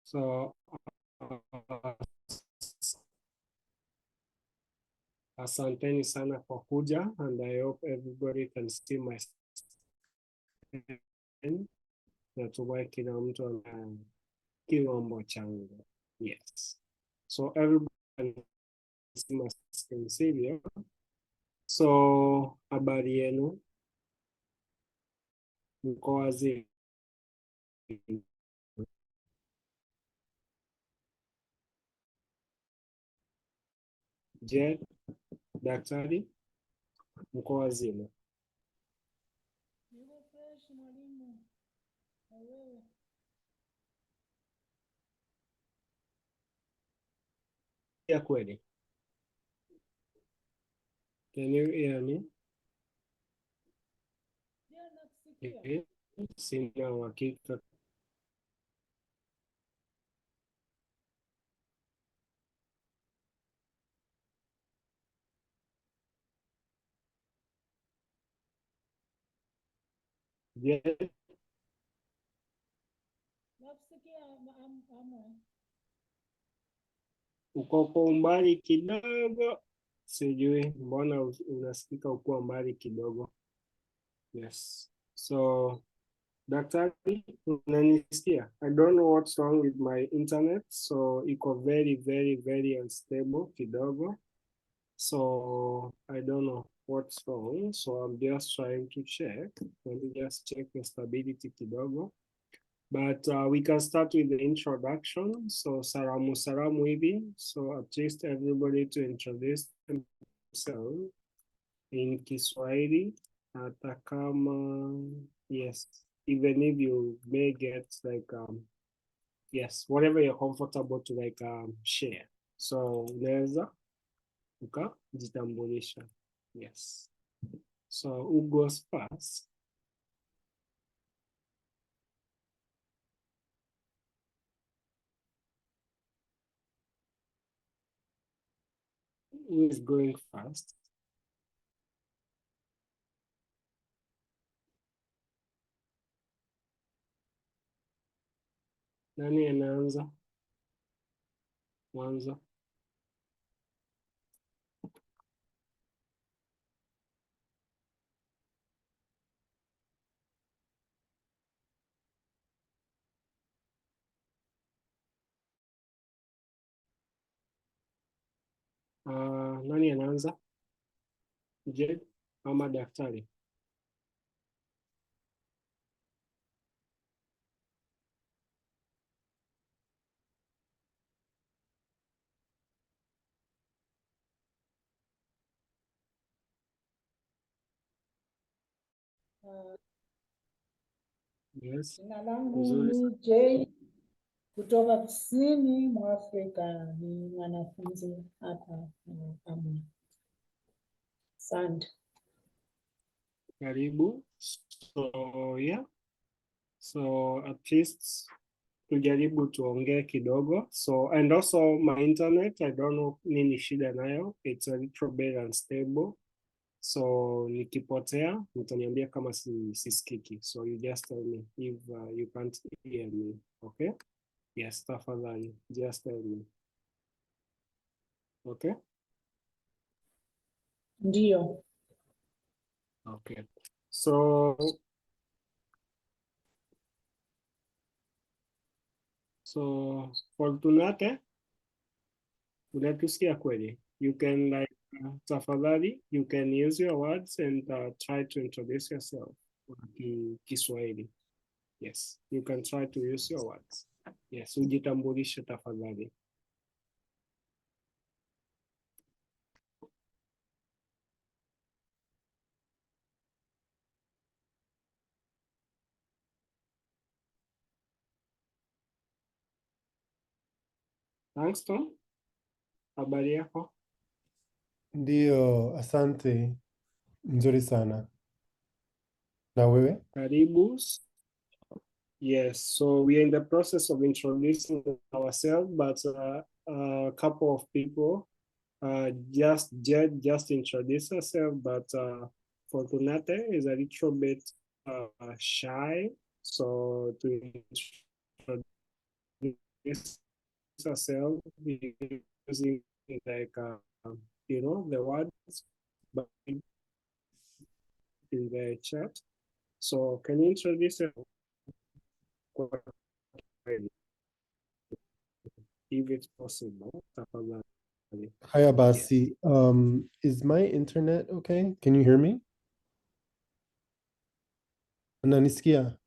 So asanteni sana kwa kuja, and I hope everybody can see my screen. Natumai kila mtu ana kiwambo changu. Yes. So everybody can see my screen, sivyo? So habari yenu, mko wazima? Je, daktari, mko wazima? Ya kweli. Can you hear me? Sina uhakika. Je, uko kwa umbali kidogo, sijui mbona unasikika uko mbali kidogo. Yes. So daktari, unanisikia? I don't know what's wrong with my internet, so iko very unstable kidogo. So I don't know what's wrong. So I'm just trying to check. Let me just check the stability kidogo. But we can start with the introduction. So salamu hivi. So at least everybody to introduce themselves in Kiswahili. Hata kama, yes, even if you may get like, yes, whatever you're comfortable to like share. So unaweza ukajitambulisha. Yes. So who goes first? Who is going first? Nani anaanza? Mwanzo. Nani anaanza? Jed ama daktari? Yes. Jina langu Nzuri. ni Jay kutoka kusini mwa Afrika, ni mwanafunzi hapa Amwe. Asante. Karibu. So yeah. So at least tujaribu tuongee kidogo. So and also my internet, I don't know nini shida nayo. It's a little bit unstable. So nikipotea, mtaniambia kama sisikiki. So you just tell me if you can't hear me. Okay? Yes, tafadhali. Just tell me. Okay? Ndio. Okay. So Fortunate, unatusikia kweli? You can like tafadhali, you can use your words and try to introduce yourself in Kiswahili. Yes, you can try to use your words. Yes, ujitambulishe tafadhali. Thanks, Tom. Habari yako? Ndio, asante. Nzuri sana. Na wewe? Karibu. Yes, so we are in the process of introducing ourselves, but a couple of people just introduce herself, but Fortunate is a little bit shy, so to introduce herself using like you know, the words in the chat. So can you introduce yourself if it's possible? Hi, Abasi. Is my internet okay? Can you hear me? Unanisikia?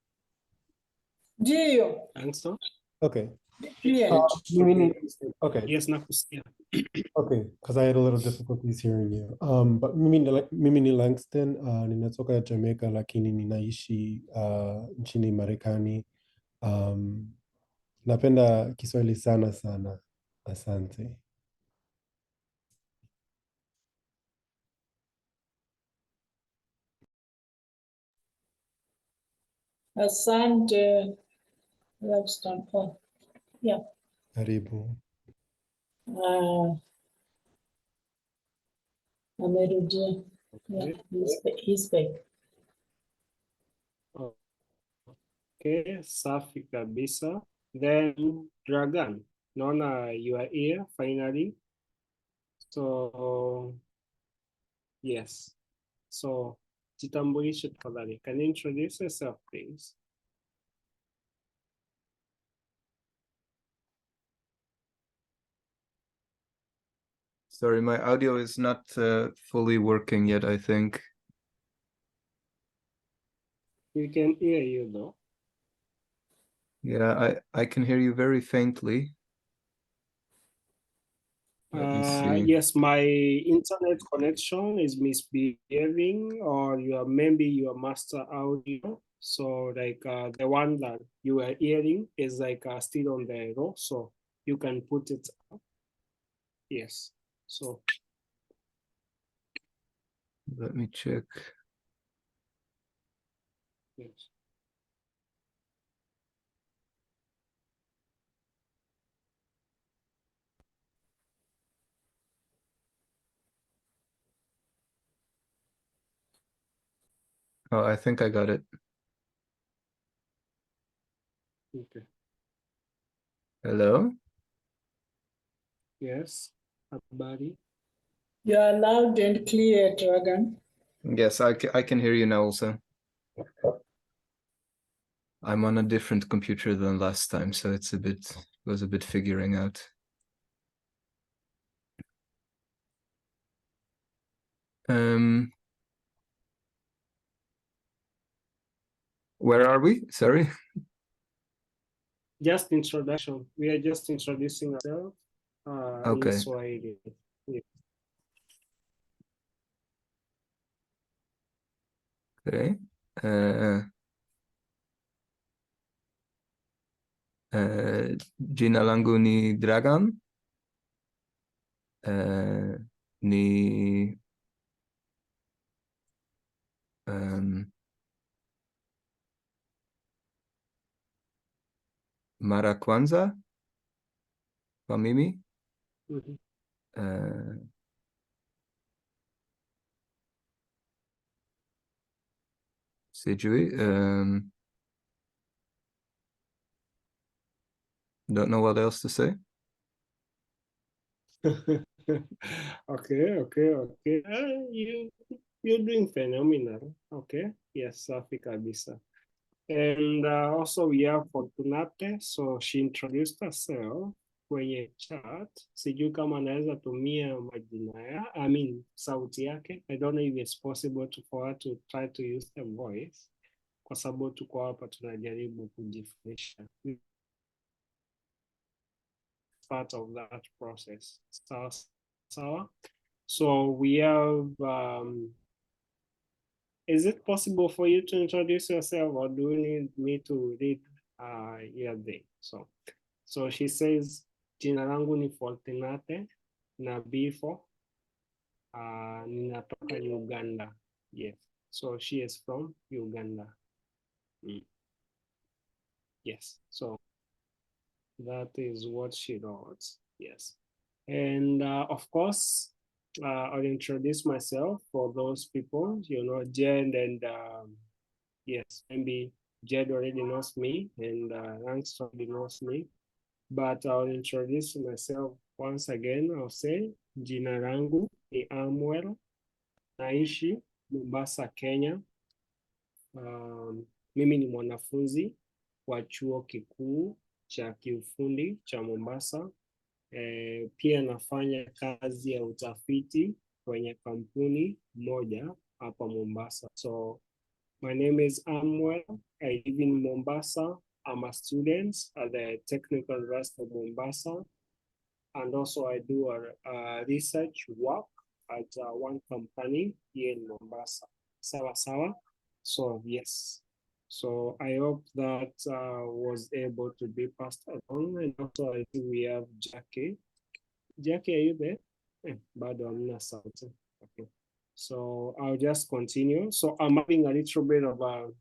Ndio, Answer? Okay. clearly. Mimi okay. Yes, nakusikia. Okay, because I had a little difficulties hearing you. But mimi ni Langston, ninatoka Jamaica lakini ninaishi nchini Marekani. Napenda Kiswahili sana sana. Asante. Asante, Langston. Oh, yeah. Karibu. Amerudia. Yeah, he's back. Okay, safi kabisa. Then Dragan, naona you are here finally. So yes. So jitambulishe tafadhali. Can you introduce yourself, please? Sorry, my audio is not fully working yet, I think. We can hear you though. Yeah, I can hear you very faintly. Let me see. Yes, my internet connection is misbehaving, or maybe your master audio. So like the one that you are hearing is like still on the row, so you can put it up. Yes. So Let me check. yes. Oh, I think I got it. Okay. Hello? Yes. Habari. You are loud and clear, Dragan. Yes, I can hear you now also. I'm on a different computer than last time, so it's was a bit figuring out. Where are we? Sorry. Just introduction. We are just introducing ourselves Okay. in Swahili. Yeah. Okay. Jina langu ni Dragan. Ni mara kwanza kwa mimi. Sijui. Don't know what else to say. Okay. You're doing phenomenal. Okay. Yes, safi kabisa. And also we have Fortunate, so she introduced herself kwenye chat. Sijui kama anaweza tumia majina ya, sauti yake. I don't know if it's possible for her to try to use the voice. Kwa sababu tuko hapa tunajaribu kujifundisha. Part of that process. So we have, is it possible for you to introduce yourself, or do you need me to read your thing? So she says, jina langu ni Fortunate na before ninatoka Uganda. Yes. So she is from Uganda. Yes. So that is what she wrote. Yes. And of course, I'll introduce myself for those people, Jen, and yes, maybe Jed already knows me, and Ranks already knows me. but I'll introduce myself once again. I'll say jina langu ni Amwell, naishi Mombasa, Kenya. Mimi ni mwanafunzi wa chuo kikuu cha kiufundi cha Mombasa. Pia nafanya kazi ya utafiti kwenye kampuni moja hapa Mombasa. So my name is Amwell. I live in Mombasa. I'm a student at the Technical University of Mombasa. And also I do a research work at one company here in Mombasa. Sawa sawa. So yes. So I hope that was able to be passed along. And also I think we have Jackie. Jackie, are you there? Bado hamna sauti. Okay. So I'll just continue. So I'm having a little bit of a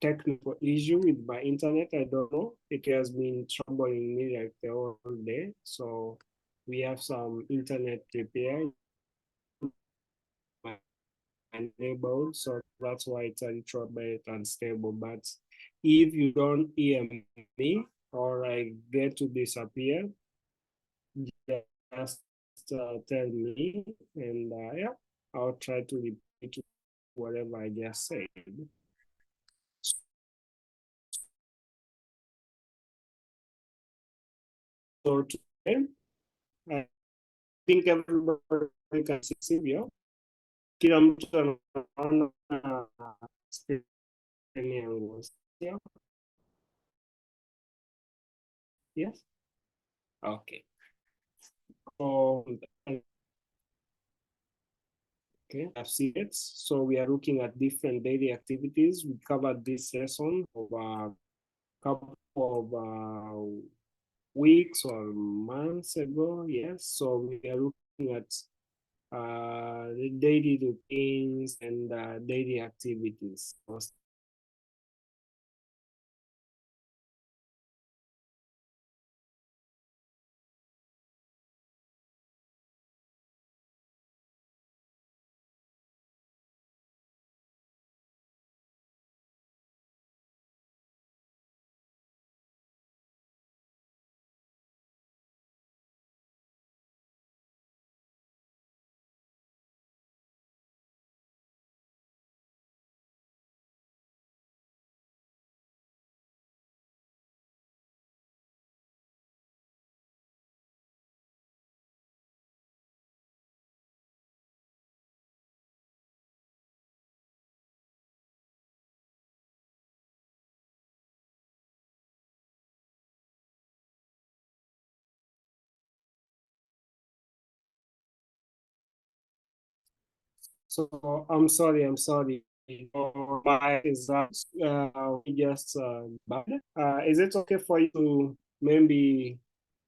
technical issue with my internet. I don't know. It has been troubling me like the whole day. So we have some internet repair enabled, so that's why it's a little bit unstable. But if you don't hear me or I get to disappear, just tell me, and yeah, I'll try to repeat whatever I just said. So today, I think everybody can see Silvio. Kila mtu anaona screen yangu. Yes? Okay. Okay, I've seen it. So we are looking at different daily activities. We covered this lesson over a couple of weeks or months ago. Yes, so we are looking at the daily routines and daily activities. So I'm sorry. My results just bad. Is it okay for you to maybe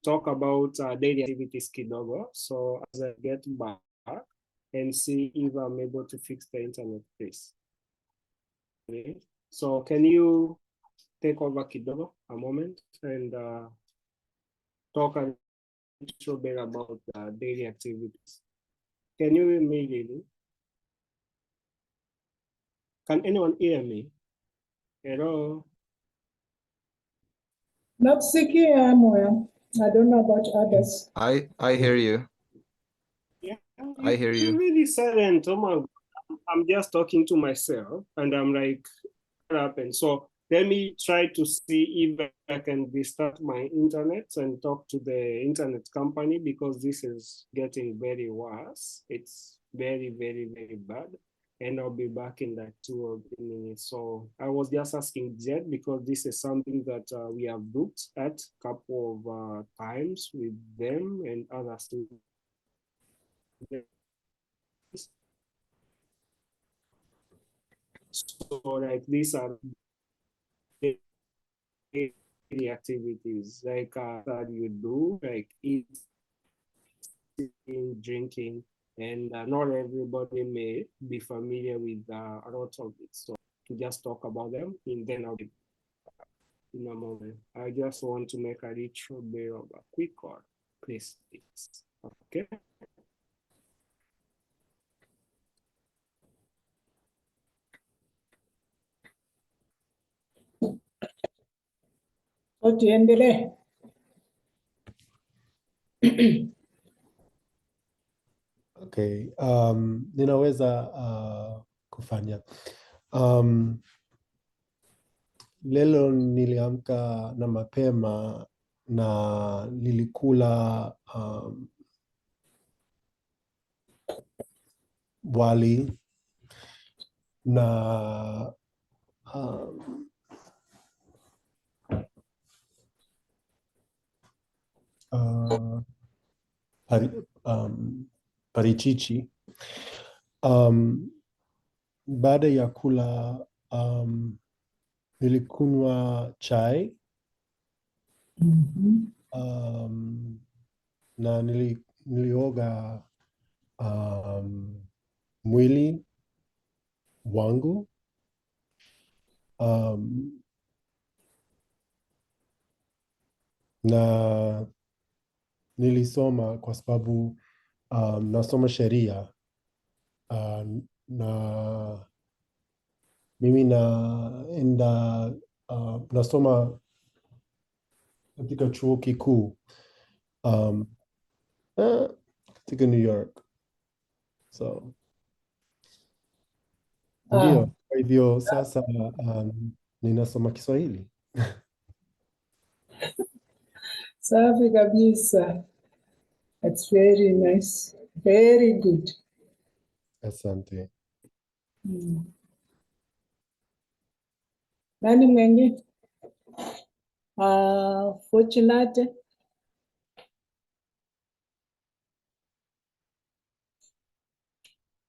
talk about daily activities kidogo? So as I get back and see if I'm able to fix the internet, please. Okay. So can you take over kidogo a moment and talk a little bit about daily activities? Can you hear me, Lily? Can anyone hear me? Hello? Not sicky, Amwell. I don't know about others. I hear you. Yeah, I hear you. You're really silent. Oh my, I'm just talking to myself and I'm like, what happened? So let me try to see if I can restart my internet and talk to the internet company because this is getting very worse. It's very, very, very bad. And I'll be back in like 2 or 3 minutes. So I was just asking Jed because this is something that we have looked at a couple of times with them and other students. So like these are daily activities like that you do, like eating, drinking, and not everybody may be familiar with a lot of it. So to just talk about them, and then I'll be in a moment. I just want to make a little bit of a quick call, please. Okay. Tuendelee. Okay, ninaweza kufanya. Lelo niliamka na mapema na nilikula wali na parichichi. Baada ya kula nilikunywa chai na nilioga mwili wangu. Na nilisoma kwa sababu nasoma sheria na mimi naenda nasoma katika chuo kikuu katika New York. So ndio, kwa hivyo sasa ninasoma Kiswahili. Safi kabisa. That's very nice. Very good. Asante. Nani mwingine? Fortunate.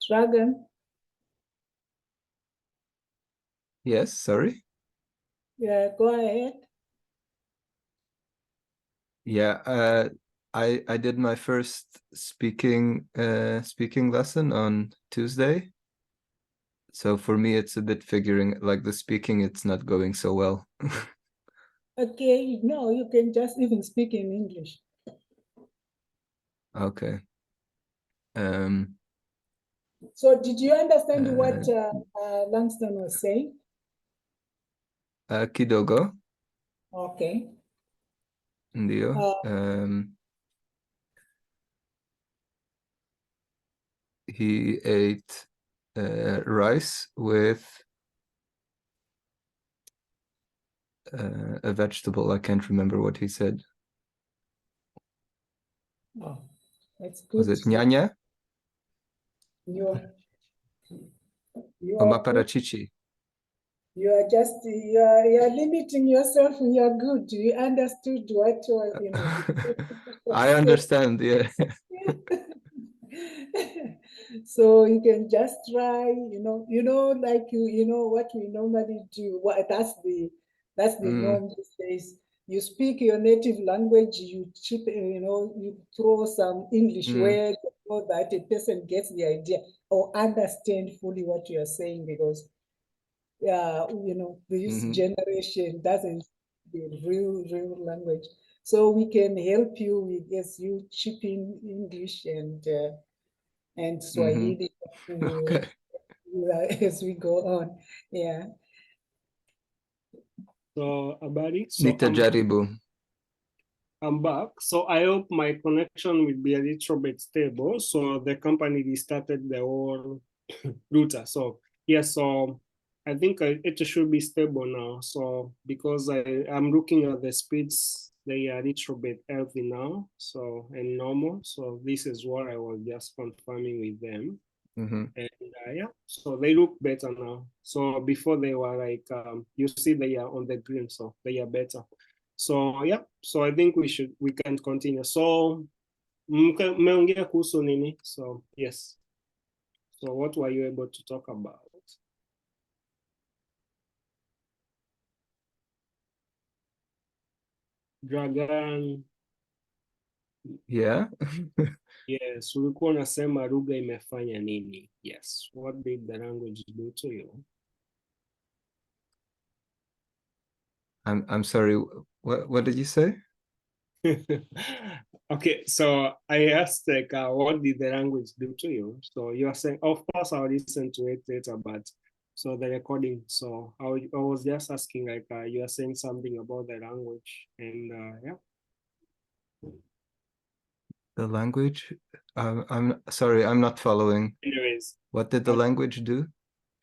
Dragon. Yes, sorry. Yeah, go ahead. Yeah, I did my first speaking lesson on Tuesday. So for me, it's a bit figuring, like the speaking, it's not going so well. Okay, no, you can just even speak in English. Okay. So did you understand what Langston was saying? Kidogo, Okay. ndio. He ate rice with a vegetable. I can't remember what he said. Oh, that's good. Was it nyanya? You Or are good. maparachichi? You are limiting yourself. You are good. You understood what was, you know. I understand, yeah. So you can just try, like you know what we normally do. That's the norm these days. You speak your native language, you you throw some English word so that a person gets the idea or understand fully what you are saying, because this generation doesn't the real language. So we can help you with, yes, you chip in English and Swahili Okay. as we go on. Yeah. So Abari, so Nitajaribu. I'm back. So I hope my connection will be a little bit stable. So the company restarted the whole router. So yes, so I think it should be stable now. So because I'm looking at the speeds, they are a little bit healthy now. So and normal. So this is what I was just confirming with them. And yeah, so they look better now. So before they were like, you see they are on the green, so they are better. So yeah, so I think we can continue. So mmeongea kuhusu nini? So yes. So what were you able to talk about? Dragon. Yeah. Yes, ulikuwa unasema lugha imefanya nini? Yes. What did the language do to you? I'm sorry. What did you say? Okay, so I asked like, what did the language do to you? So you are saying, of course, I'll listen to it later, but so the recording. So I was just asking, like, you are saying something about the language, and yeah. The language? I'm sorry, I'm not following. Anyways, What did the language do?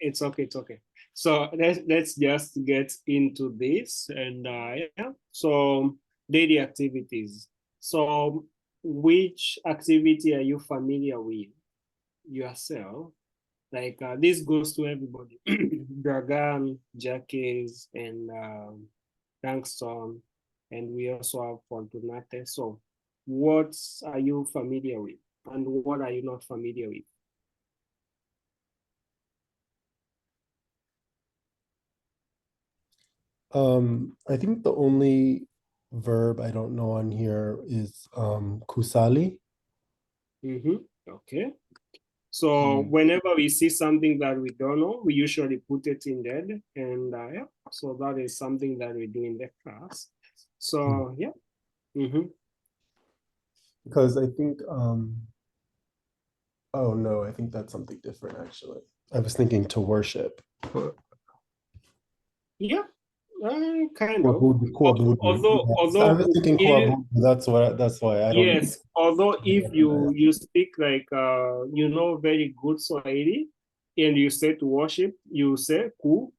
it's okay, it's okay. So let's just get into this and yeah. So daily activities. So which activity are you familiar with yourself? Like this goes to everybody. Dragan, Jacques, and Langston, and we also have Fortunate. So what are you familiar with and what are you not familiar with? I think the only verb I don't know on here is kusali. Okay. So whenever we see something that we don't know, we usually put it in there. And yeah, so that is something that we do in the class. So yeah. Because I think oh no, I think that's something different actually. I was thinking to worship. Yeah, kind of. Kuabudu. Although, Yes. I was thinking kuabudu. That's why I don't. Yes, although if you speak like you know very good Swahili and you say to worship, you say ku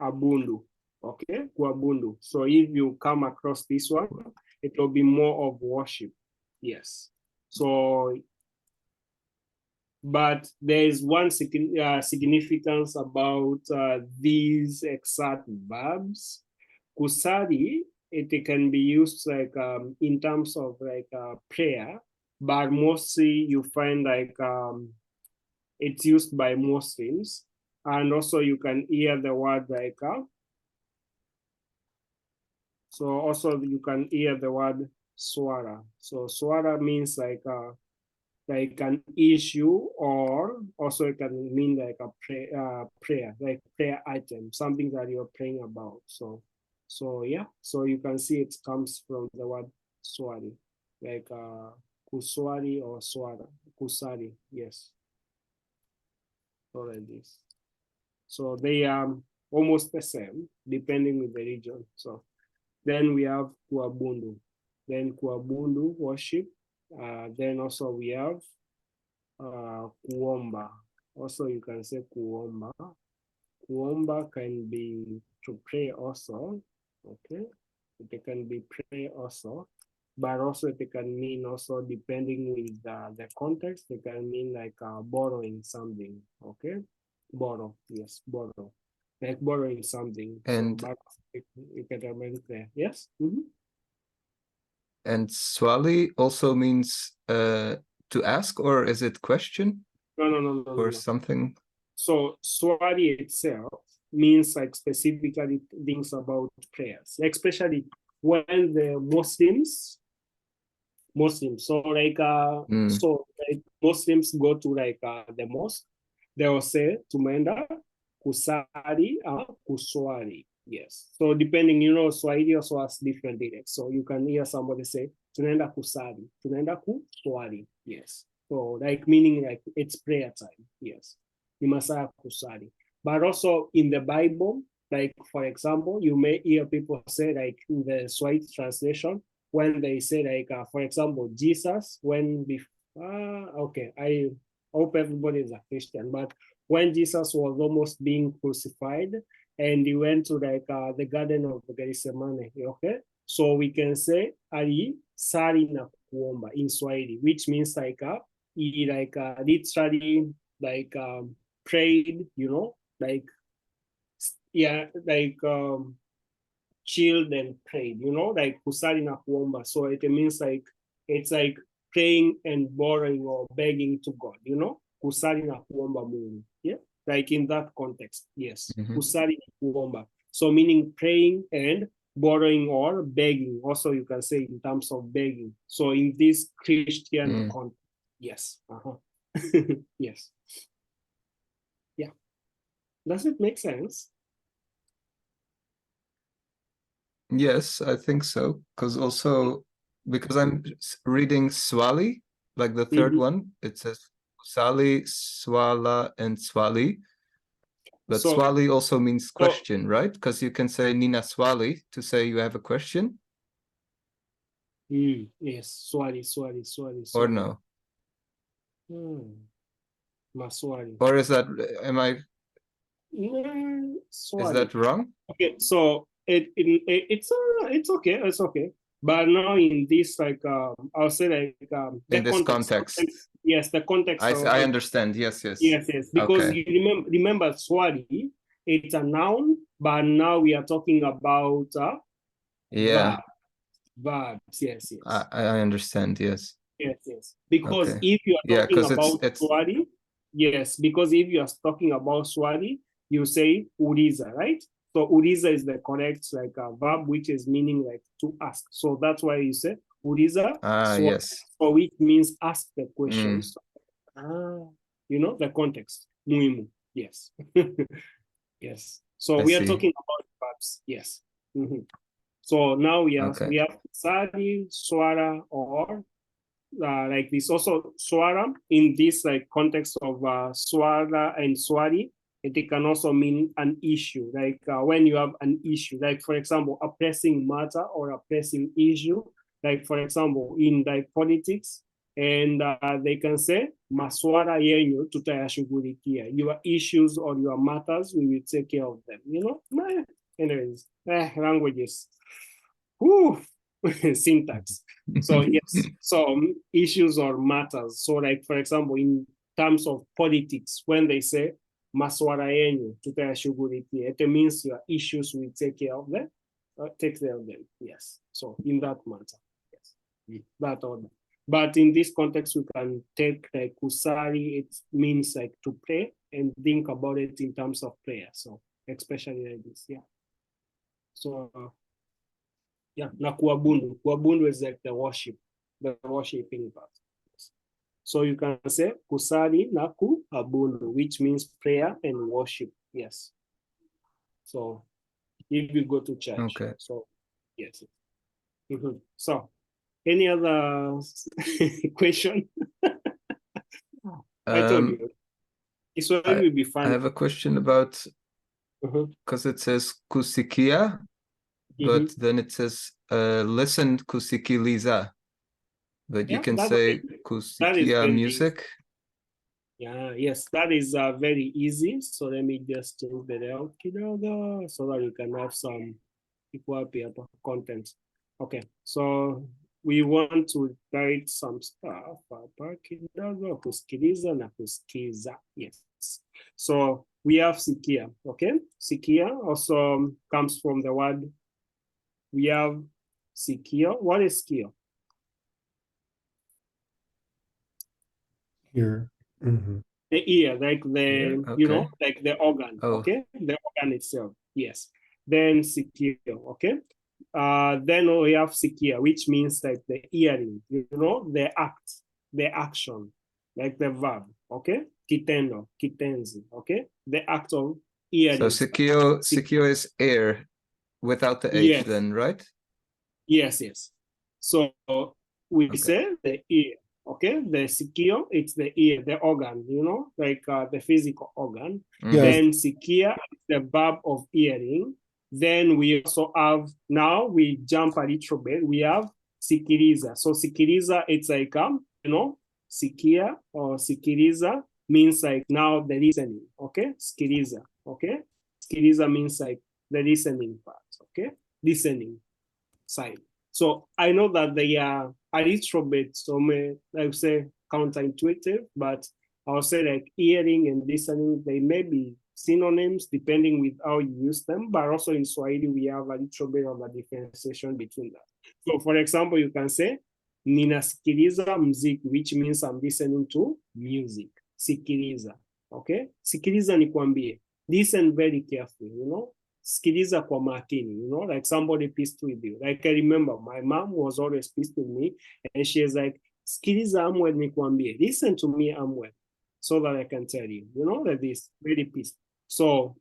abundu. Okay, kuabundu. So if you come across this one, it will be more of worship. Yes. So, but there is one significance about these exact verbs. Kusali, it can be used like in terms of like prayer, but mostly you find like it's used by Muslims, and also you can hear the word like so also you can hear the word swara. So swara means like an issue, or also it can mean like a prayer, like prayer item, something that you're praying about. So yeah, so you can see it comes from the word swari, like kuswari or swara, kusari, yes. All like this. So they are almost the same, depending with the region. So then we have kuabundu. Then kuabundu, worship. Then also we have kuomba. Also, you can say kuomba. Kuomba can be to pray also. Okay, it can be pray also, but also it can mean also depending with the context. It can mean like borrowing something. Okay, borrow. Yes, borrow. Like borrowing something. And so, but it can remain clear. Yes. And swali also means to ask, or is it question? No. Or something? So swari itself means like specifically things about prayers, especially when the Muslims, so like Muslims go to like the mosque, they will say tumeenda kusali kuswali. Yes. So depending, Swahili also has different dialects. So you can hear somebody say tunaenda kusali, tunaenda kuswali. Yes. So like meaning like it's prayer time. Yes. You must have kusali. But also in the Bible, like for example, you may hear people say like in the Swahili translation, when they say like, for example, Jesus, okay, I hope everybody is a Christian, but when Jesus was almost being crucified and he went to like the Garden of Gethsemane, okay? So we can say, ali sali na kuomba in Swahili, which means like, he like literally like prayed, like, yeah, like chilled and prayed, like kusali na kuomba. So it means like it's like praying and borrowing or begging to God, kusali na kuomba Mungu. Yeah, like in that context, yes. Kusali na kuomba. So meaning praying and borrowing or begging. Also, you can say in terms of begging. So in this Christian context, yes. Yes. Yeah. Does it make sense? Yes, I think so. Because I'm reading swali, like the third one, it says sali, swala, and swali. But So- swali also means question, right? Because you can say nina swali to say you have a question. Yes, swali. or no? Maswali. Or is that, is Swali. that wrong? Okay, so it's okay, it's okay. But now in this, like, I'll say, like, the In this context. Yes, the context. I understand. Yes. Yes. Because Okay. you remember Swahili, it's a noun, but now we are talking about Yeah, verbs. Yes. I understand. Yes. Yes. Because Okay. if you are Yeah, talking because about it's Swahili, yes, because if you are talking about Swahili, you say uriza, right? So uriza is the correct, like, verb, which is meaning like to ask. So that's why you say uriza, yes. so which means ask the questions. You know the context. Muhimu. Yes. Yes. So I we are see. talking about verbs. Yes. So now we have sari, swara, or like this. Also swara in this, like, context of swara and swari, it can also mean an issue, like when you have an issue, like, for example, a pressing matter or a pressing issue, like, for example, in, like, politics, and they can say maswara yenyu tutayashughulikia, your issues or your matters, we will take care of them, you know. Anyways, languages. Whew. Syntax. So yes, so issues or matters. So, like, for example, in terms of politics, when they say maswara yenyu tutayashughulikia, it means your issues, we take care of them. Take care of them. Yes. So in that matter, yes, that order. But in this context, we can take, like, kusali. It means, like, to pray and think about it in terms of prayer. So especially like this, yeah. So. Yeah, na kuabudu. Kuabudu is like the worshiping part. So you can say kusali na kuabudu, which means prayer and worship. Yes. So if you go to church. Okay. So yes. So any other question? I told you. This one will be fun. I have a question about, because it says kusikia, but then it says listen kusikiliza, but you can say kusikia music. Easy. Yeah, yes, that is very easy. So let me just change that out so that you can have some equal content. Okay, so we want to write some stuff. Kusikiliza na kusikiza. Yes. So we have sikia. Okay, sikia also comes from the word. We have sikio. What is sikio? Ear. The ear, like the, okay. you know, like the organ. Okay, the organ itself. Yes. Then sikio. Okay. Then we have sikia, which means like the hearing. You know, the act, the action, like the verb. Okay. Kitendo, kitenzi. Okay. The act of hearing. So sikio is ear without the H, yes. then, right? Yes. So we say the ear. Okay, the sikio, it's the ear, the organ, you know, like the physical organ. Then sikia is the verb of hearing. Then we also have, now we jump a little bit, we have sikiliza. So sikiliza, it's like, you know, sikia or sikiliza means like now the listening. Okay, sikiliza. Okay, sikiliza means like the listening part. Okay, listening side. So I know that they are a little bit, so I would say, counterintuitive, but I'll say like hearing and listening, they may be synonyms depending with how you use them, but also in Swahili, we have a little bit of a differentiation between that. So for example, you can say, ninasikiliza mziki, which means I'm listening to music. Sikiliza, okay? Sikiliza nikwambie. Listen very carefully, you know? Sikiliza kwa makini, you know, like somebody pissed with you. Like I remember my mom was always pissed with me and she is like, sikiliza Amwell nikwambie. Listen to me Amwell so that I can tell you, you know, that this very pissed. So,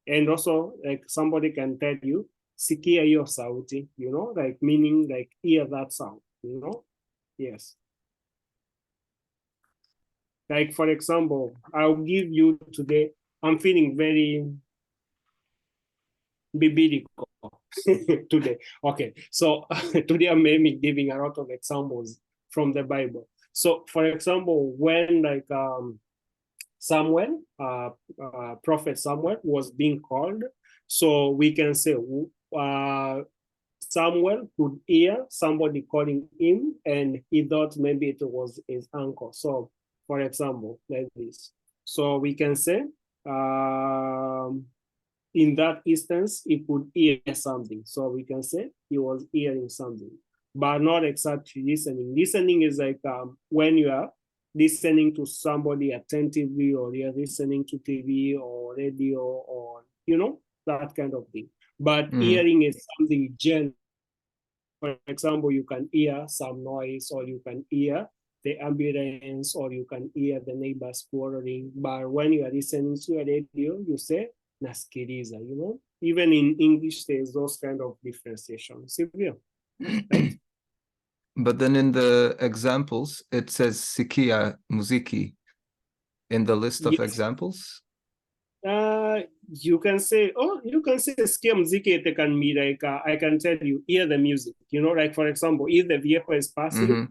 and also like somebody can tell you, sikia hiyo sauti, you know, like meaning like hear that sound, you know? Yes. Like for example, I'll give you today, I'm feeling very biblical. today. Okay, so today I'm maybe giving a lot of examples from the Bible. So, for example, when like Samuel, Prophet Samuel was being called, so we can say Samuel could hear somebody calling him, and he thought maybe it was his uncle. So, for example, like this. So we can say, in that instance, he could hear something. So we can say he was hearing something, but not exactly listening. Listening is like when you are listening to somebody attentively, or you're listening to TV or radio, or, you know, that kind of thing. But hearing is something general. For example, you can hear some noise, or you can hear the ambulance, or you can hear the neighbors quarreling. But when you are listening to a radio, you say, nasikiliza, you know? Even in English, there's those kind of differentiations. Right? But then in the examples, it says sikia muziki in the list of examples. You can say, sikia muziki. It can be like, I can tell you, hear the music, you know, like, for example, if the vehicle is passing,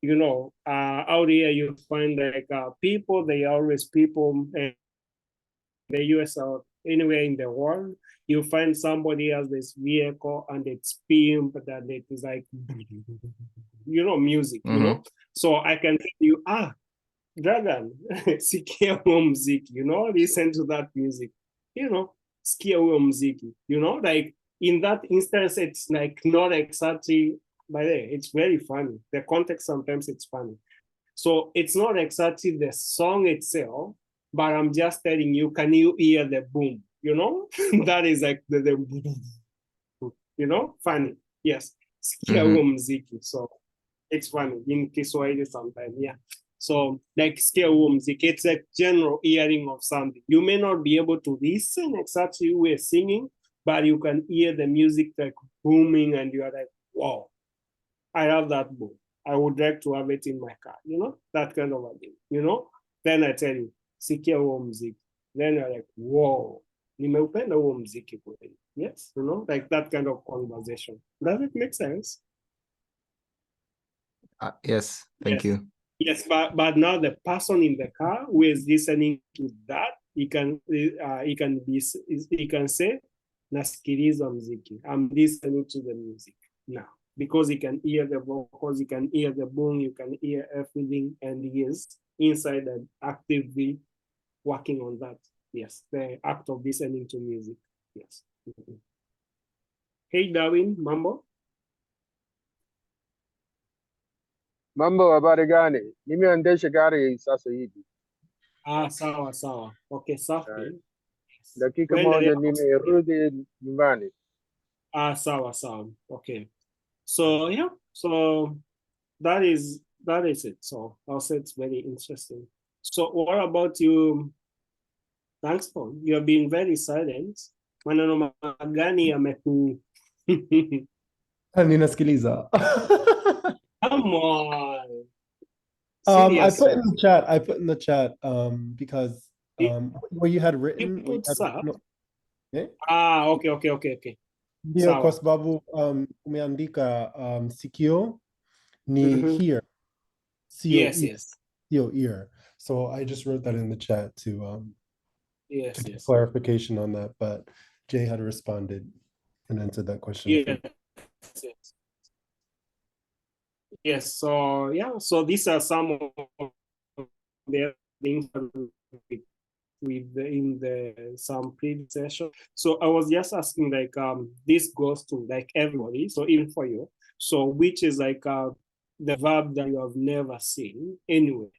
you know, out here you find like people, they are always people in the US or anywhere in the world. You find somebody has this vehicle and it's pimped, that it is like, you know, music, you know. So I can tell you, Dragon, sikia huo muziki, you know, listen to that music, you know, sikia huo muziki, you know, like in that instance, it's like not exactly, but it's very funny. The context, sometimes it's funny. So it's not exactly the song itself, but I'm just telling you, can you hear the boom? You know, that is like the you know, funny. Yes, sikia huo muziki. So it's funny in Kiswahili sometimes, yeah. So like sikia huo muziki, it's a general hearing of something. You may not be able to listen exactly who is singing, but you can hear the music like booming, and you are like, wow, I love that boom. I would like to have it in my car, you know, that kind of a thing, you know. Then I tell you, sikia huo muziki. Then you're like, whoa, nimeupenda huo muziki kweli. Yes, you know, like that kind of conversation. Does it make sense? Yes, thank you. Yes, but now the person in the car who is listening to that, he can say, nasikiliza muziki. I'm listening to the music now, because he can hear the vocals, he can hear the boom, you can hear everything, and he is inside and actively working on that. Yes, the act of listening to music. Yes. Hey, Darwin, mambo? Mambo, habari gani? Nimeendesha gari sasa hivi. Sawa. Okay, safi. Dakika moja nimerudi nyumbani. Sawa. Okay. So yeah, so that is it. So I'll say it's very interesting. So what about you? Thanks, Paul. You have been very silent. Maneno magani yameku Ninasikiliza. Come on. I put in the chat because where you had written okay. Ndio kwa sababu umeandika sikio ni hear. Yes. Sio ear. So I just wrote that in the chat to get clarification on that, but Jay had responded and answered that question. Yes. So yeah, so these are some of the things in some previous session. So I was just asking, like, this goes to like everybody, so even for you. So which is like the verb that you have never seen anyway.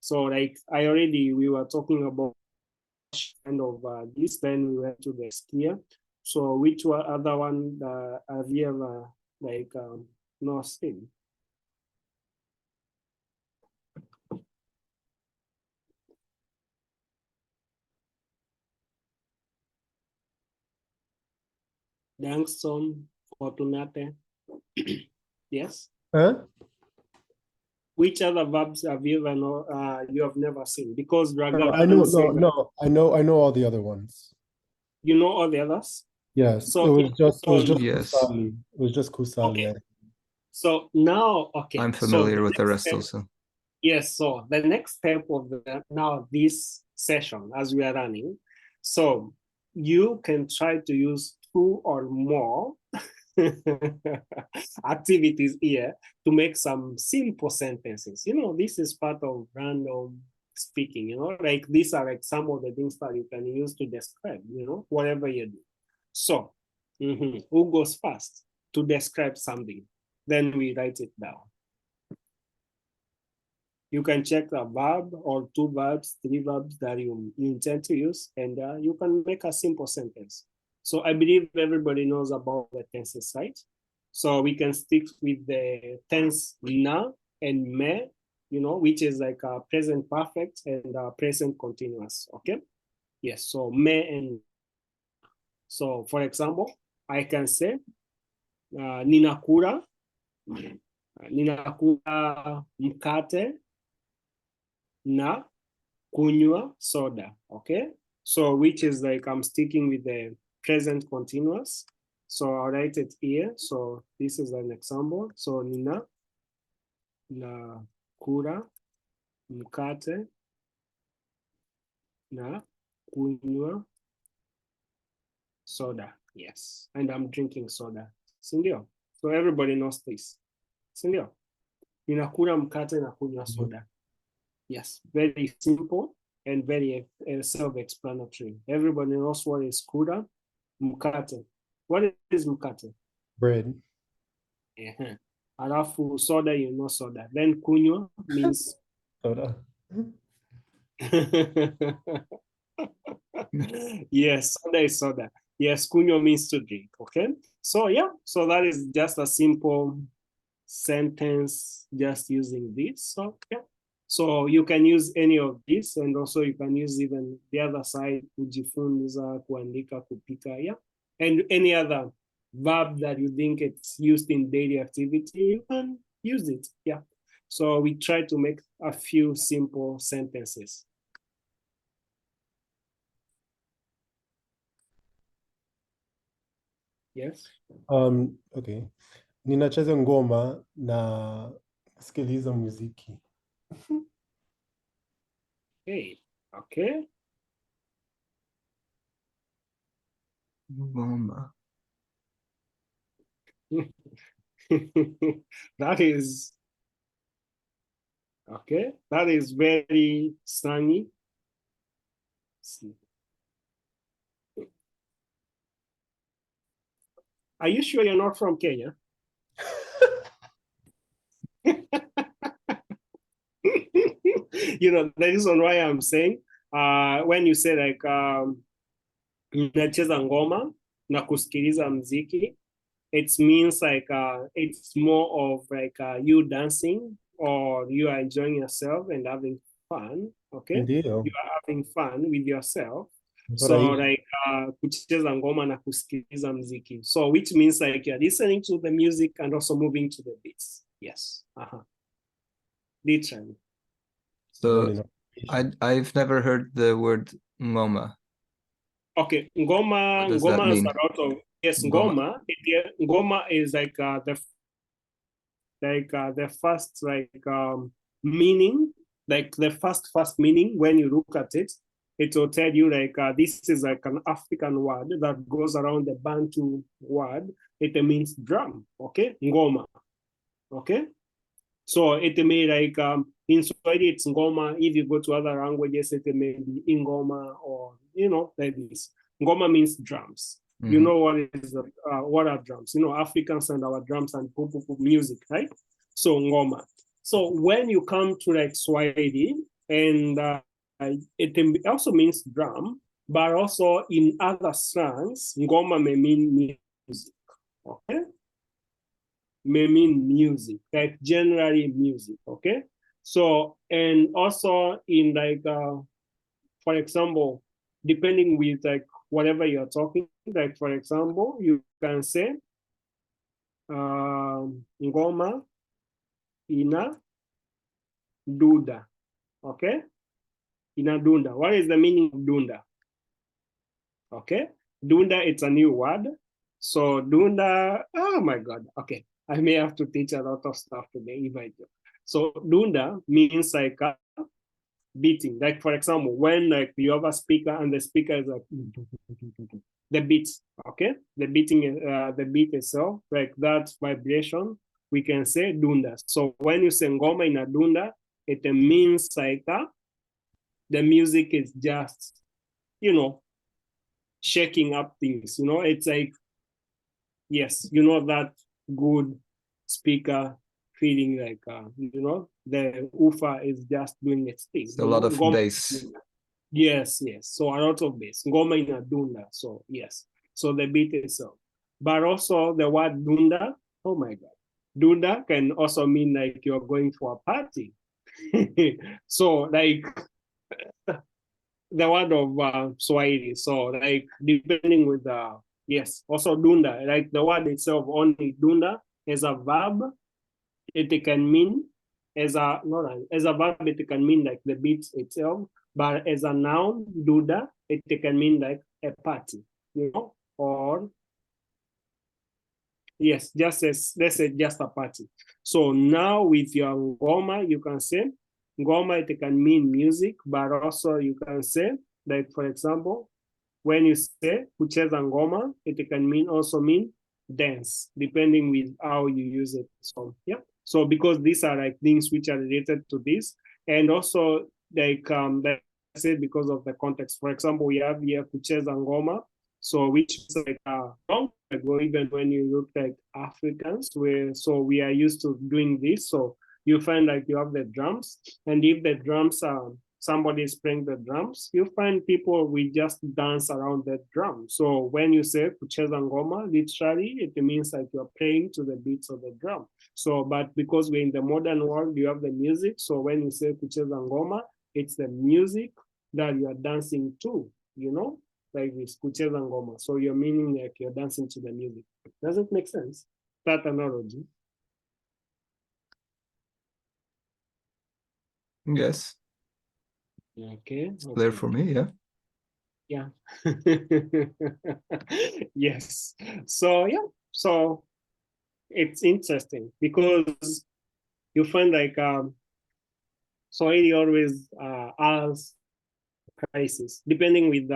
So like we were talking about kind of this, then we went to the skier. So which other one have you ever like not seen? Langston, Fortunate. Yes. Huh? Which other verbs have you ever you have never seen? Because I know all the other ones. You know all the others? Yes, So it was just Yes. kusali. It was just kusali. Okay. So now, okay. I'm so familiar with the rest step, also. Yes, so the next step of this session as we are running, so you can try to use 2 or more activities here to make some simple sentences. This is part of random speaking, like these are like some of the things that you can use to describe, whatever you do. So, who goes first to describe something? Then we write it down. You can check a verb or 2 verbs, 3 verbs that you intend to use, and you can make a simple sentence. So I believe everybody knows about the tenses, right? So we can stick with the tense na and me, which is like a present perfect and a present continuous, okay? Yes, so me and. So for example, I can say, ninakula mkate na kunywa soda, okay? So which is like I'm sticking with the present continuous. So I'll write it here. So this is an example. So nina na kula mkate na kunywa soda. Yes, and I'm drinking soda. Sindio? So everybody knows this. Sindio? Ninakula mkate na kunywa soda. Yes, very simple and very self-explanatory. Everybody knows what is kula, mkate. What is mkate? Bread. Alafu soda, soda. Then kunywa means Soda. yes, soda is soda. Yes, kunywa means to drink. Okay. So yeah, so that is just a simple sentence just using this. So yeah. So you can use any of this, and also you can use even the other side, kujifunza, kuandika, kupika, yeah. And any other verb that you think it's used in daily activity, you can use it, yeah. So we try to make a few simple sentences. Yes. Okay. Ninacheza ngoma na sikiliza muziki. Hey, okay. Ngoma. That is okay. That is very sunny. Are you sure you're not from Kenya? The reason why I'm saying, when you say like, nacheza ngoma na kusikiliza mziki, it means like, it's more of like you dancing or you are enjoying yourself and having fun, okay? Ndio. You are having fun with yourself. So Furahisha. like, kucheza ngoma na kusikiliza mziki. So which means like you're listening to the music and also moving to the beats. Yes. Literally. So I've never heard the word ngoma. Okay, ngoma. What does Ngoma that has mean? a lot of Ngoma. Ngoma is like the first meaning, like the first meaning. When you look at it, it will tell you like this is like an African word that goes around the Bantu word. It means drum. Okay, ngoma. Okay, so it may like in Swahili it's ngoma. If you go to other languages, it may be ingoma or like this. Ngoma means drums. Mm-hmm. You know what are drums? Africans and our drums and music, right? So ngoma. So when you come to like Swahili, and it also means drum, but also in other slangs, ngoma may mean music. Okay. May mean music, like generally music, okay? So, and also in like, for example, depending with like whatever you're talking, like for example, you can say, ngoma ina dunda, okay? Ina dunda. What is the meaning of dunda? Okay, Dunda, it's a new word. So dunda, oh my God. Okay. I may have to teach a lot of stuff today if I do. So dunda means like beating. Like for example, when like you have a speaker and the speaker is like the beat, okay? The beating, the beat itself, like that vibration, we can say dunda. So when you say ngoma in a dunda, it means like the music is just, you know, shaking up things, you know, it's like, yes, you know, that good speaker feeling like, you know, the ufa is just doing its thing. It's a lot of Ngoma, bass. yes, yes. So a lot of bass. Ngoma ina dunda. So yes. So the beat itself. But also the word dunda, oh my God. Dunda can also mean like you're going for a party. So like the word of Swahili. So like depending with yes, also dunda, like the word itself only dunda as a verb, it can mean as a not as a verb, it can mean like the beat itself, but as a noun, dunda, it can mean like a party, you know, or yes, just as let's say just a party. So now with your ngoma, you can say ngoma, it can mean music, but also you can say, like for example, when you say kucheza ngoma, it can mean also mean dance, depending with how you use it. So yeah. So because these are like things which are related to this, and also like I said because of the context. For example, we have here kucheza ngoma, so which is like long ago, even when you look like Africans, where so we are used to doing this. So you find like you have the drums, and if the drums are somebody is playing the drums, you find people we just dance around the drum. So when you say kucheza ngoma, literally it means like you're playing to the beats of the drum. So, but because we're in the modern world, you have the music. So when you say kucheza ngoma, it's the music that you are dancing to, you know, like this kucheza ngoma. So you're meaning like you're dancing to the music. Does it make sense? That analogy. Yes, Okay. it's clear for me, yeah. Yeah. Yes. So yeah. So it's interesting because you find like Swahili always has crisis depending with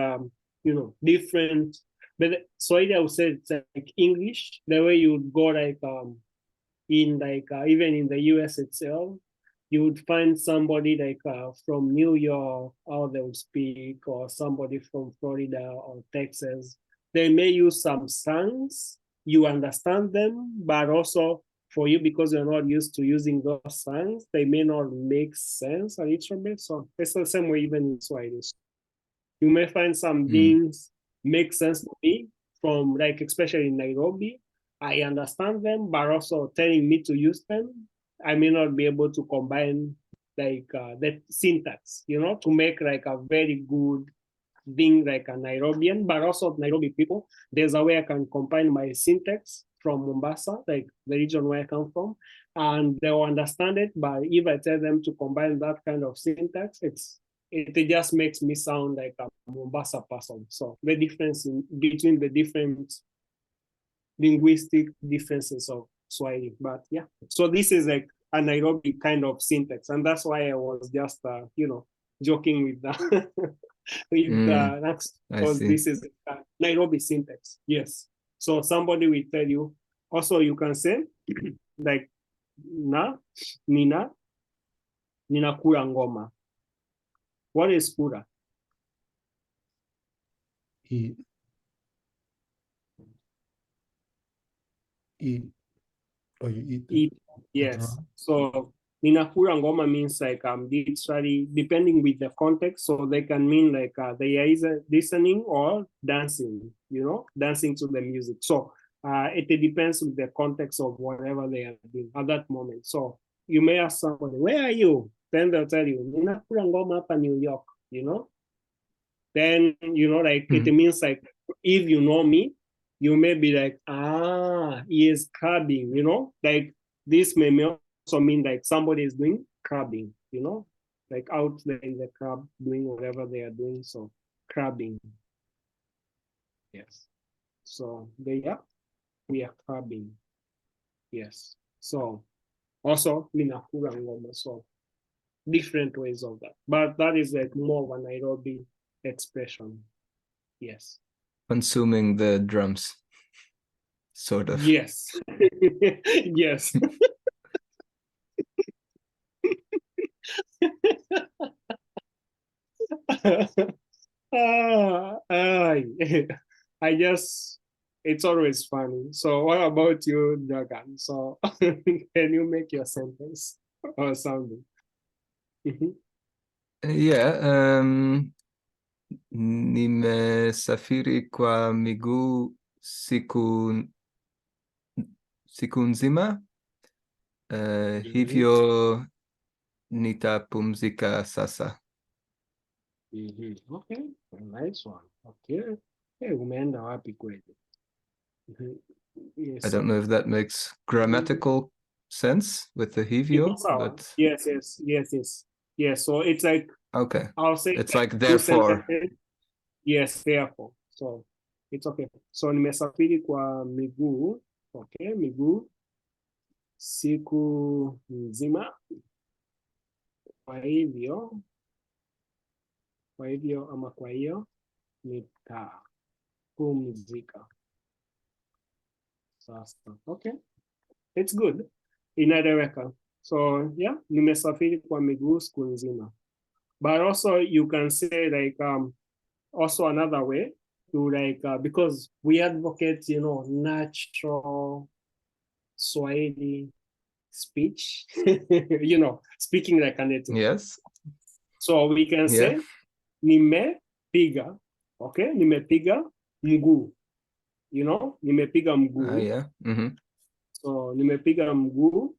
you know different. But Swahili I would say it's like English the way you would go like in like even in the US itself, you would find somebody like from New York, how they would speak, or somebody from Florida or Texas. They may use some slangs, you understand them, but also for you, because you're not used to using those slangs, they may not make sense a little bit. So it's the same way even in Swahili. You may find some things make sense to me from like, especially in Nairobi, I understand them, but also telling me to use them, I may not be able to combine like the syntax, you know, to make like a very good thing like a Nairobian, but also Nairobi people. There's a way I can combine my syntax from Mombasa, like the region where I come from, and they'll understand it. But if I tell them to combine that kind of syntax, it just makes me sound like a Mombasa person. So the difference between the different linguistic differences of Swahili. But yeah, so this is like a Nairobi kind of syntax, and that's why I was just you know, joking with that. With that's because this is Nairobi syntax. Yes. So somebody will tell you. Also, you can say like nina kura ngoma. What is kura? Eat. Oh, you eat. Eat. Yes. So ninakura ngoma means like literally depending with the context. So they can mean like they are either listening or dancing. You know, dancing to the music. So it depends with the context of whatever they are doing at that moment. So you may ask somebody, "Where are you?" Then they'll tell you, "Ninakura ngoma hapa New York." You know. Then you know, like it means like if you know me, you may be like, he is crabbing, you know, like this may also mean like somebody is doing crabbing, you know, like out there in the crab doing whatever they are doing. So crabbing. Yes. So we are clubbing. Yes. So also minakula ngoma. So different ways of that. But that is like more of a Nairobi expression. Yes. Consuming the drums, sort of. Yes. Yes. I just, it's always funny. So what about you, Dragan? So can you make your sentence or something? Yeah, nimesafiri kwa miguu siku nzima, hivyo nitapumzika sasa. Okay, nice one. Okay. Hey, umeenda wapi kweli? Yes. I don't know if that makes grammatical sense with the hivyo, but Yes. Yes, so it's like, okay. I'll say It's like two therefore. sentences. Yes, therefore. So it's okay. So nimesafiri kwa miguu. Okay, miguu siku nzima. Kwa hivyo ama kwa hiyo nitapumzika sasa. Okay, it's good. Inaeleweka. So yeah, nimesafiri kwa miguu siku nzima. But also you can say like also another way to like because we advocate, you know, natural Swahili speech, you know, speaking like a native. Yes. So we can say nimepiga, okay, nimepiga mguu, you know, nimepiga mguu. Yeah. Mm-hmm. So nimepiga mguu.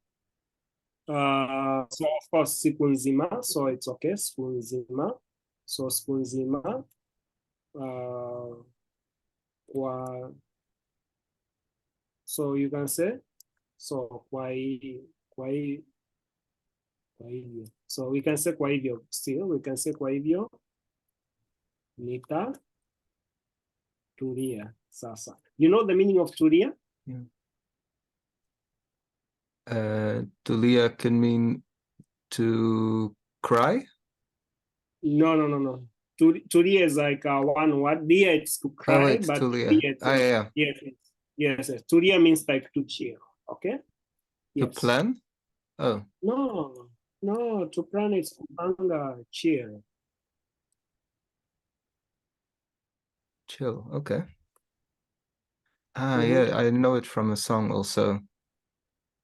So of course siku nzima, so it's okay, siku nzima. So siku nzima kwa, so you can say, so kwa hivyo. So we can say kwa hivyo still, we can say kwa hivyo nitatulia sasa. You know the meaning of tulia? Yeah. Tulia can mean to cry. No. Tulia is like one word. Dia it's to cry, wait, but tulia. yeah. Yes. Tulia means like to chill. Okay. To plan. Oh. No. To plan is kupanga, chill. Chill. Okay. Yeah, I know it from a song also.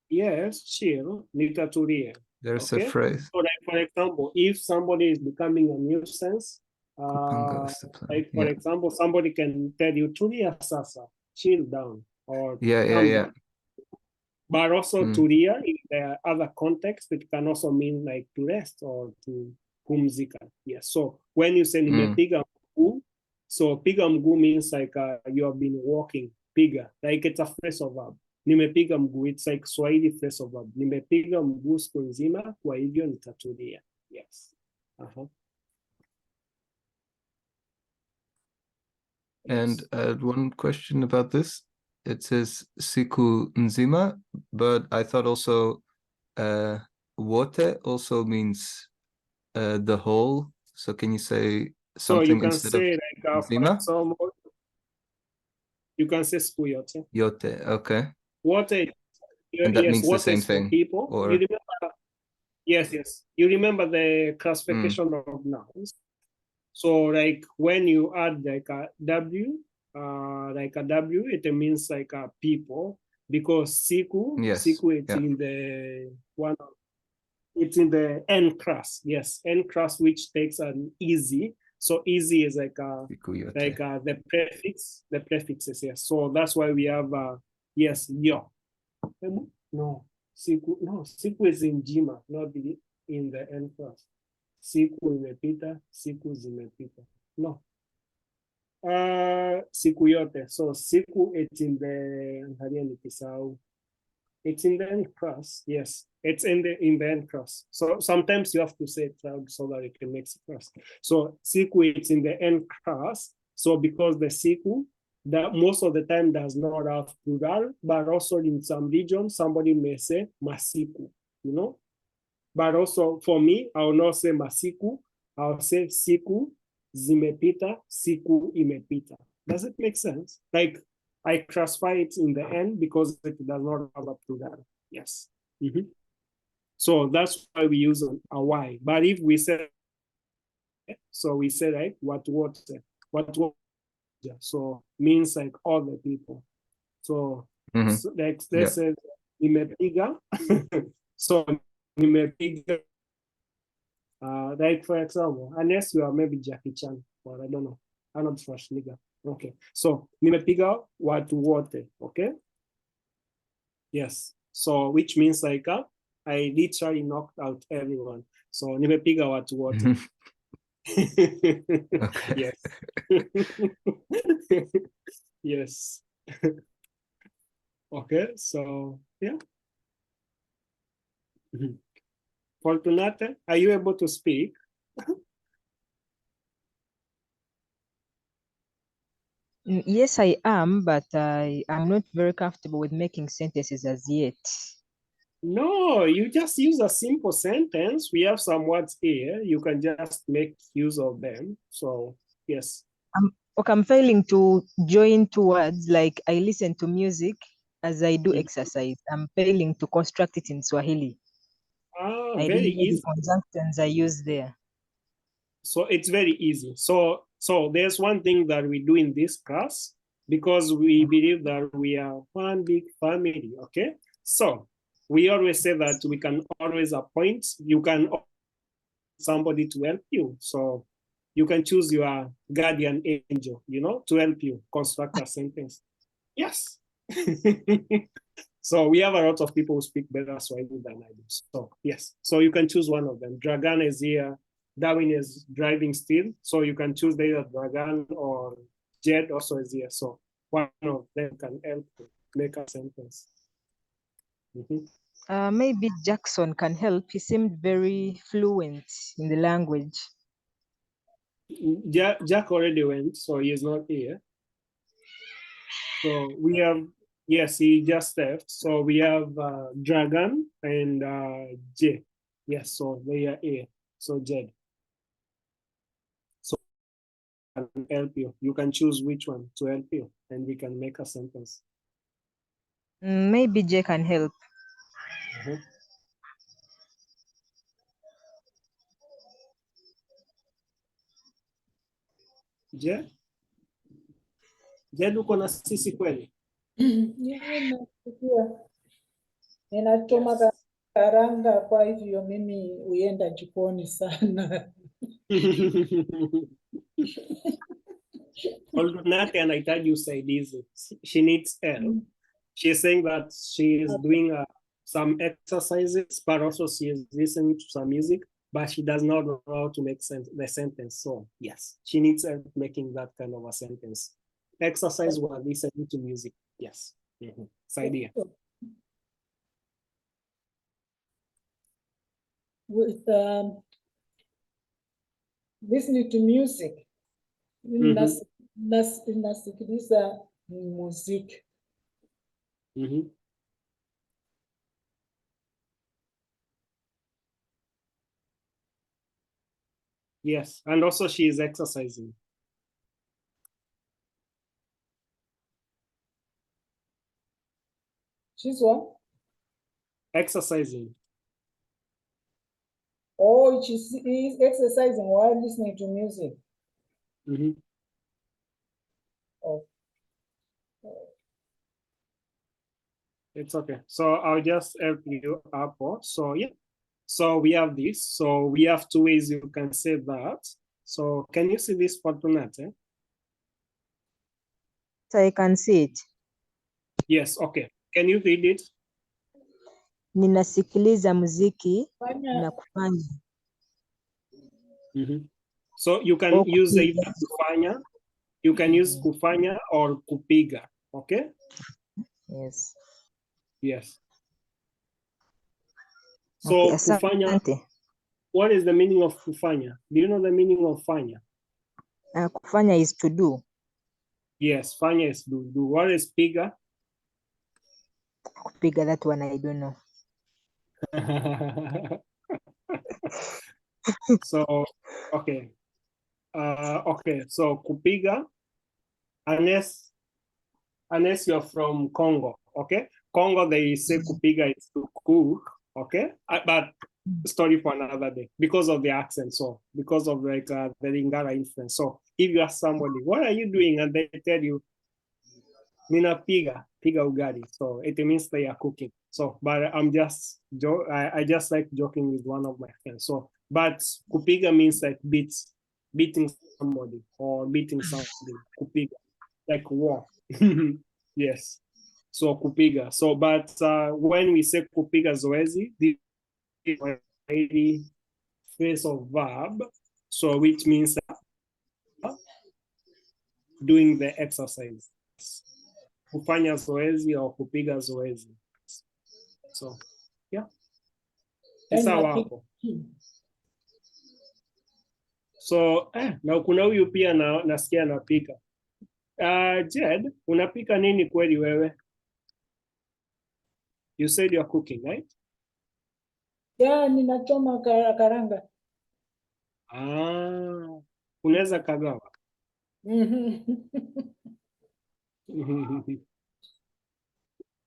Yes, chill. Nitatulia. There's Okay? a phrase. So like for example, if somebody is becoming a nuisance, like for example, somebody can tell you tulia sasa, chill down, or yeah. down. But also tulia in the other context, it can also mean like to rest or to pumzika. Yes. So when you say nimepiga mguu, so piga mguu means like you have been walking. Piga, like it's a phrasal verb. Nimepiga mguu, it's like Swahili phrasal verb. Nimepiga mguu siku nzima, kwa hivyo nitatulia. Yes. And one question about this. It says siku nzima, but I thought also wote also means the whole. So can you say something so you can instead say of like nzima? You can say siku yote. Yote, okay. Wote, and that yes, means the same is for thing. people. Or... You remember, yes. You remember the classification of nouns. So like when you add like a W, it means like a people, because siku it's in the one. It's in the N class, yes, N class, which takes an easy. So easy is like the prefixes, yes. So that's why we have yes, yo. No, siku is in jima, not in the N class. Siku imepita, siku zimepita. No. Siku yote. So siku it's in the it's in the N class, yes. It's in the N class. So sometimes you have to say it loud so that it can make sense. So siku it's in the N class. So because the siku that most of the time does not have plural, but also in some regions, somebody may say masiku, you know? But also for me, I will not say masiku, I'll say siku zimepita, siku imepita. Does it make sense? Like I classify it in the end because it does not have a plural. Yes. So that's why we use a Y. But if we say, so we say like what, so means like all the people. So, so like let's say nimepiga. So nimepiga. Like for example, unless you are maybe Jackie Chan or I don't know, Arnold Schwarzenegger. Okay, so nimepiga watu wote. Okay. Yes. So which means like I literally knocked out everyone. So nimepiga watu wote. Okay. Yes. Yes. Okay, so yeah. Fortunate, are you able to speak? Yes, I am, but I am not very comfortable with making sentences as yet. No, you just use a simple sentence. We have some words here. You can just make use of them. So, yes. I'm failing to join two words like I listen to music as I do exercise. I'm failing to construct it in Swahili. I Very don't know the easy. conjunctions I use there. So it's very easy. So there's one thing that we do in this class because we believe that we are one big family, okay? So we always say that we can always appoint, you can somebody to help you. So you can choose your guardian angel, you know, to help you construct a sentence. Yes. So we have a lot of people who speak better Swahili than I do. So yes, so you can choose one of them. Dragan is here, Darwin is driving still. So you can choose either Dragan or Jed also is here. So one of them can help you make a sentence. Maybe Jackson can help. He seemed very fluent in the language. Jack already went, so he is not here. So we have, yes, he just left. So we have Dragon and J. Yes, so they are here. So Jed. So I can help you. You can choose which one to help you, and we can make a sentence. Maybe J can help. Jed? Jed, uko na sisi kweli? Ninachoma karanga, kwa hivyo mimi huenda jikoni sana. Nate anahitaji usaidizi. She needs help. She's saying that she is doing some exercises, but also she is listening to some music, but she does not know how to make the sentence. So yes, she needs help making that kind of a sentence. Exercise while listening to music. Yes. It's idea. With listening to music, nasikiliza muziki. Yes, and also she is exercising. She's what? Exercising. Oh, she is exercising while listening to music. Oh. It's okay. So I'll just help you up. So yeah. So we have this. So we have two ways you can say that. So can you see this Fortunate? So I can see it. Yes, okay. Can you read it? Ninasikiliza muziki na kufanya. So you can use either kufanya, you can use kufanya or kupiga, okay? Yes. Yes. So Okay, kufanya, what is the meaning of kufanya? Do you know the meaning of fanya? Kufanya is to do. Yes, fanya is do. Do. What is piga? Kupiga, that one I don't know. So, okay. Okay, so kupiga, unless you're from Congo, okay? Congo, they say kupiga is to cook, okay? But story for another day because of the accent. So, because of like the Lingala influence. So, if you ask somebody, what are you doing? And they tell you, mina piga ugali. So, it means they are cooking. So, but I'm just, I just like joking with one of my friends. So, but kupiga means like beating somebody or beating something. Kupiga, like war. Yes. So kupiga. So, but when we say kupiga zoezi, this is a phrase of verb. So, which means doing the exercise. Kufanya zoezi or kupiga zoezi. So, yeah. Ni sawa hapo. So, na kuna huyu pia nasikia anapika. Jed, unapika nini kweli wewe? You said you're cooking, right? Yeah, ninachoma karanga. Unaweza kagawa.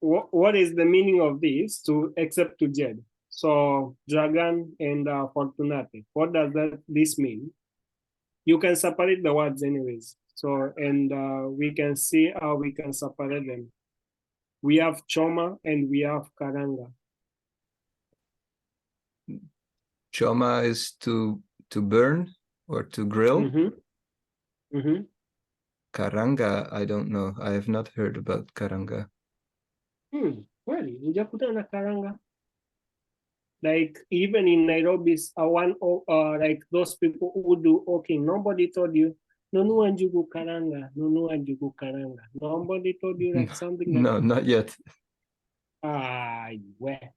What is the meaning of this to except to Jed? So Dragon and Fortunate. What does this mean? You can separate the words anyways. So and we can see how we can separate them. We have choma and we have karanga. Choma is to burn or to grill. Karanga, I don't know. I have not heard about karanga. Kweli, hujakutana na karanga? Like even in Nairobi, like those people who do oking, nobody told you, nunua njugu karanga, nunua njugu karanga. Nobody told you like something like No, not yet. Where?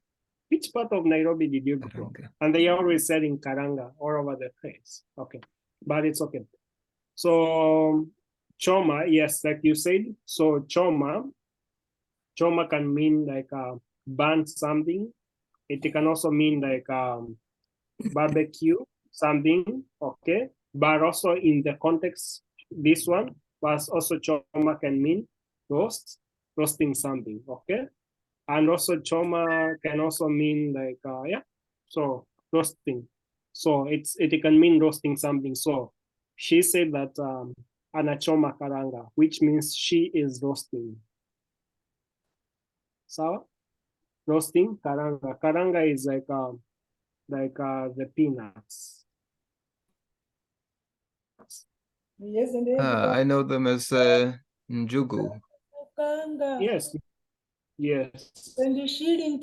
Which part of Nairobi did you go from? And they are always selling karanga all over the place. Okay, but it's okay. So choma, yes, like you said. So choma can mean like burn something. It can also mean like barbecue something, okay? But also in the context, this one, but also choma can mean roasting something, okay? And also choma can also mean like, so roasting. So it can mean roasting something. So she said that anachoma karanga, which means she is roasting. So roasting karanga. Karanga is like the peanuts. Yes, and I know them as njugu. Yes. Yes. 20 shilling,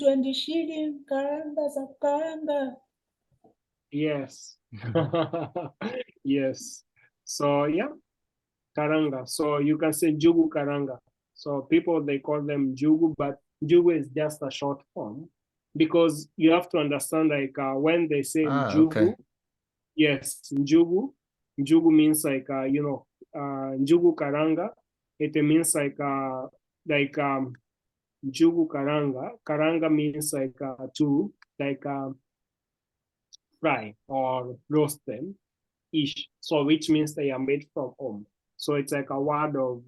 karanga za karanga. Yes. Yes. So yeah, karanga. So you can say jugu karanga. So people, they call them jugu, but jugu is just a short form because you have to understand like when they say jugu, Okay. yes, njugu means like njugu karanga. It means like njugu karanga means like to like fry or roast them ish. So which means they are made from home. So it's like a word of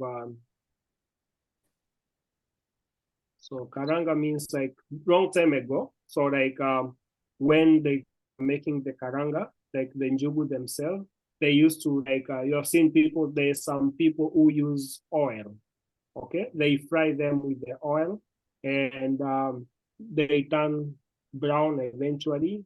so karanga means like long time ago. So like when they making the karanga, like the njugu themselves, they used to like you have seen people, there's some people who use oil. Okay, they fry them with the oil and they turn brown eventually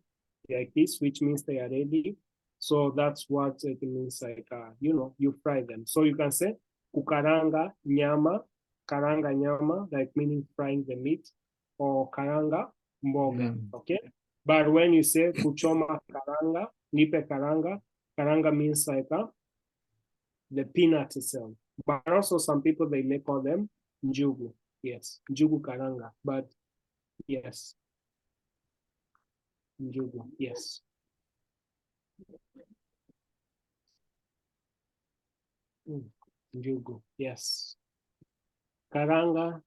like this, which means they are ready. So that's what it means like you fry them. So you can say kukaranga nyama, karanga nyama, like meaning frying the meat, or karanga mboga. Okay, but when you say kuchoma karanga, nipe karanga, karanga means like the peanut itself. But also some people, they may call them njugu. Yes, njugu karanga. But yes, njugu, yes. Njugu, yes. Karanga,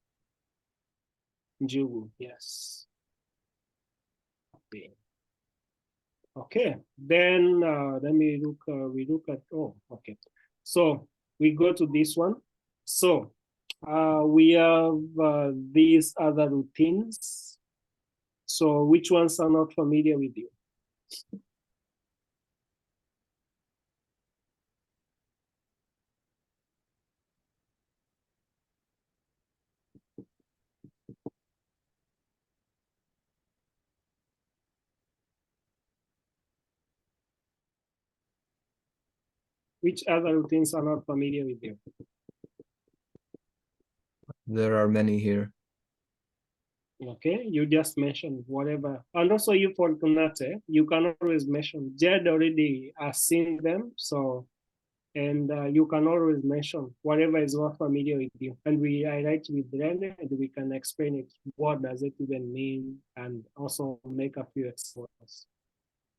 njugu, yes. Okay. Okay, then let me look, we look at, oh, okay. So we go to this one. So we have these other routines. So which ones are not familiar with you? Which other routines are not familiar with you? There are many here. Okay, you just mentioned whatever. And also you, Fortunate, you can always mention. Jed already has seen them, so, and you can always mention whatever is not familiar with you. And I write with Rene and we can explain it. What does it even mean? And also make a few examples.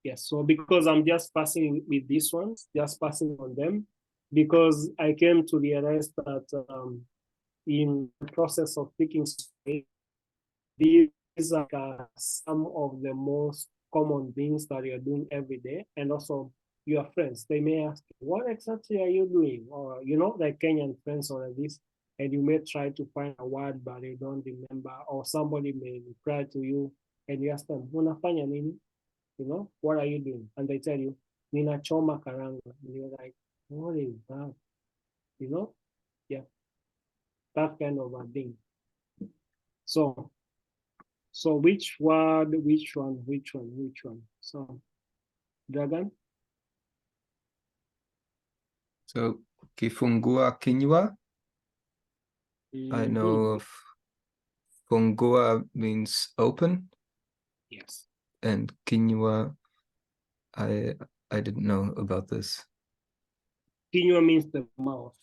Yes, so because I'm just passing with these ones, just passing on them, because I came to realize that in the process of picking these are some of the most common things that you're doing every day. And also your friends, they may ask, what exactly are you doing? Or, you know, like Kenyan friends or this, and you may try to find a word, but you don't remember, or somebody may reply to you and you ask them, unafanya nini? You know, what are you doing? And they tell you, nina choma karanga. And you're like, what is that? You know? Yeah, that kind of a thing. So which word, which one? So, Dragon? So kifungua kinywa. I know of fungua means open. Yes. And kinywa, I didn't know about this. Kinywa means the mouth.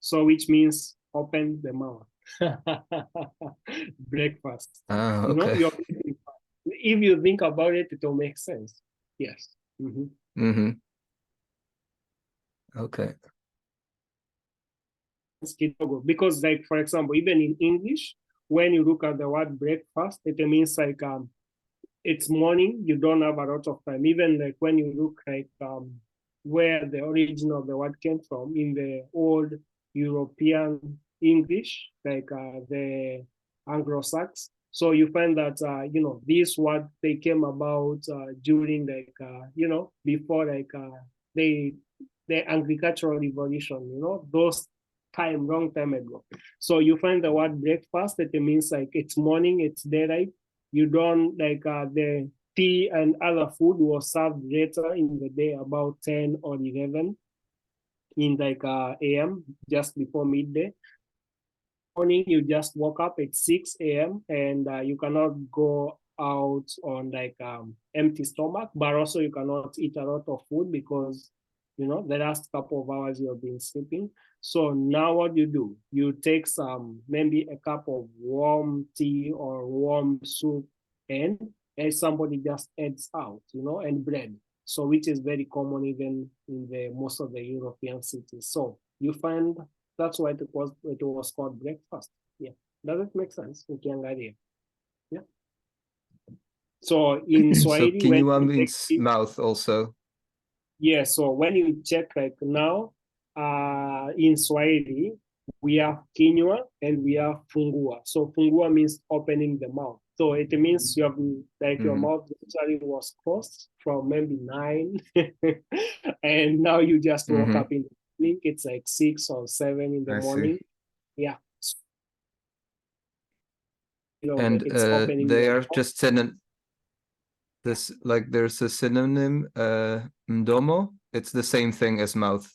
So which means open the mouth. Breakfast. Ah, You know, okay. if you think about it, it will make sense. Yes. Okay. Because, like, for example, even in English, when you look at the word breakfast, it means like it's morning, you don't have a lot of time. Even like when you look like where the origin of the word came from in the old European English, like the Anglo-Saxons. So you find that, you know, these words, they came about during like, you know, before like the agricultural revolution, you know, those long time ago. So you find the word breakfast, that it means like it's morning, it's daylight. You don't like the tea and other food was served later in the day, about 10 or 11 in like AM, just before midday. Morning, you just woke up at 6 AM and you cannot go out on like empty stomach, but also you cannot eat a lot of food because, you know, the last couple of hours you have been sleeping. So now what do? You take some, maybe a cup of warm tea or warm soup, and somebody just adds out, you know, and bread. So which is very common even in the most of the European cities. So you find that's why it was called breakfast. Yeah. Does it make sense? Ukiangalia. Yeah. So in So Swahili, kinywa means mouth also. Yeah, so when you check like now, in Swahili, we have kinywa and we have fungua. So fungua means opening the mouth. So it means you have like your mouth literally was closed from maybe 9, and now you just woke up in the morning. It's like 6 or 7 in the morning. Yeah. You know, And it's opening they are mouth. just this, like there's a synonym, mdomo. It's the same thing as mouth,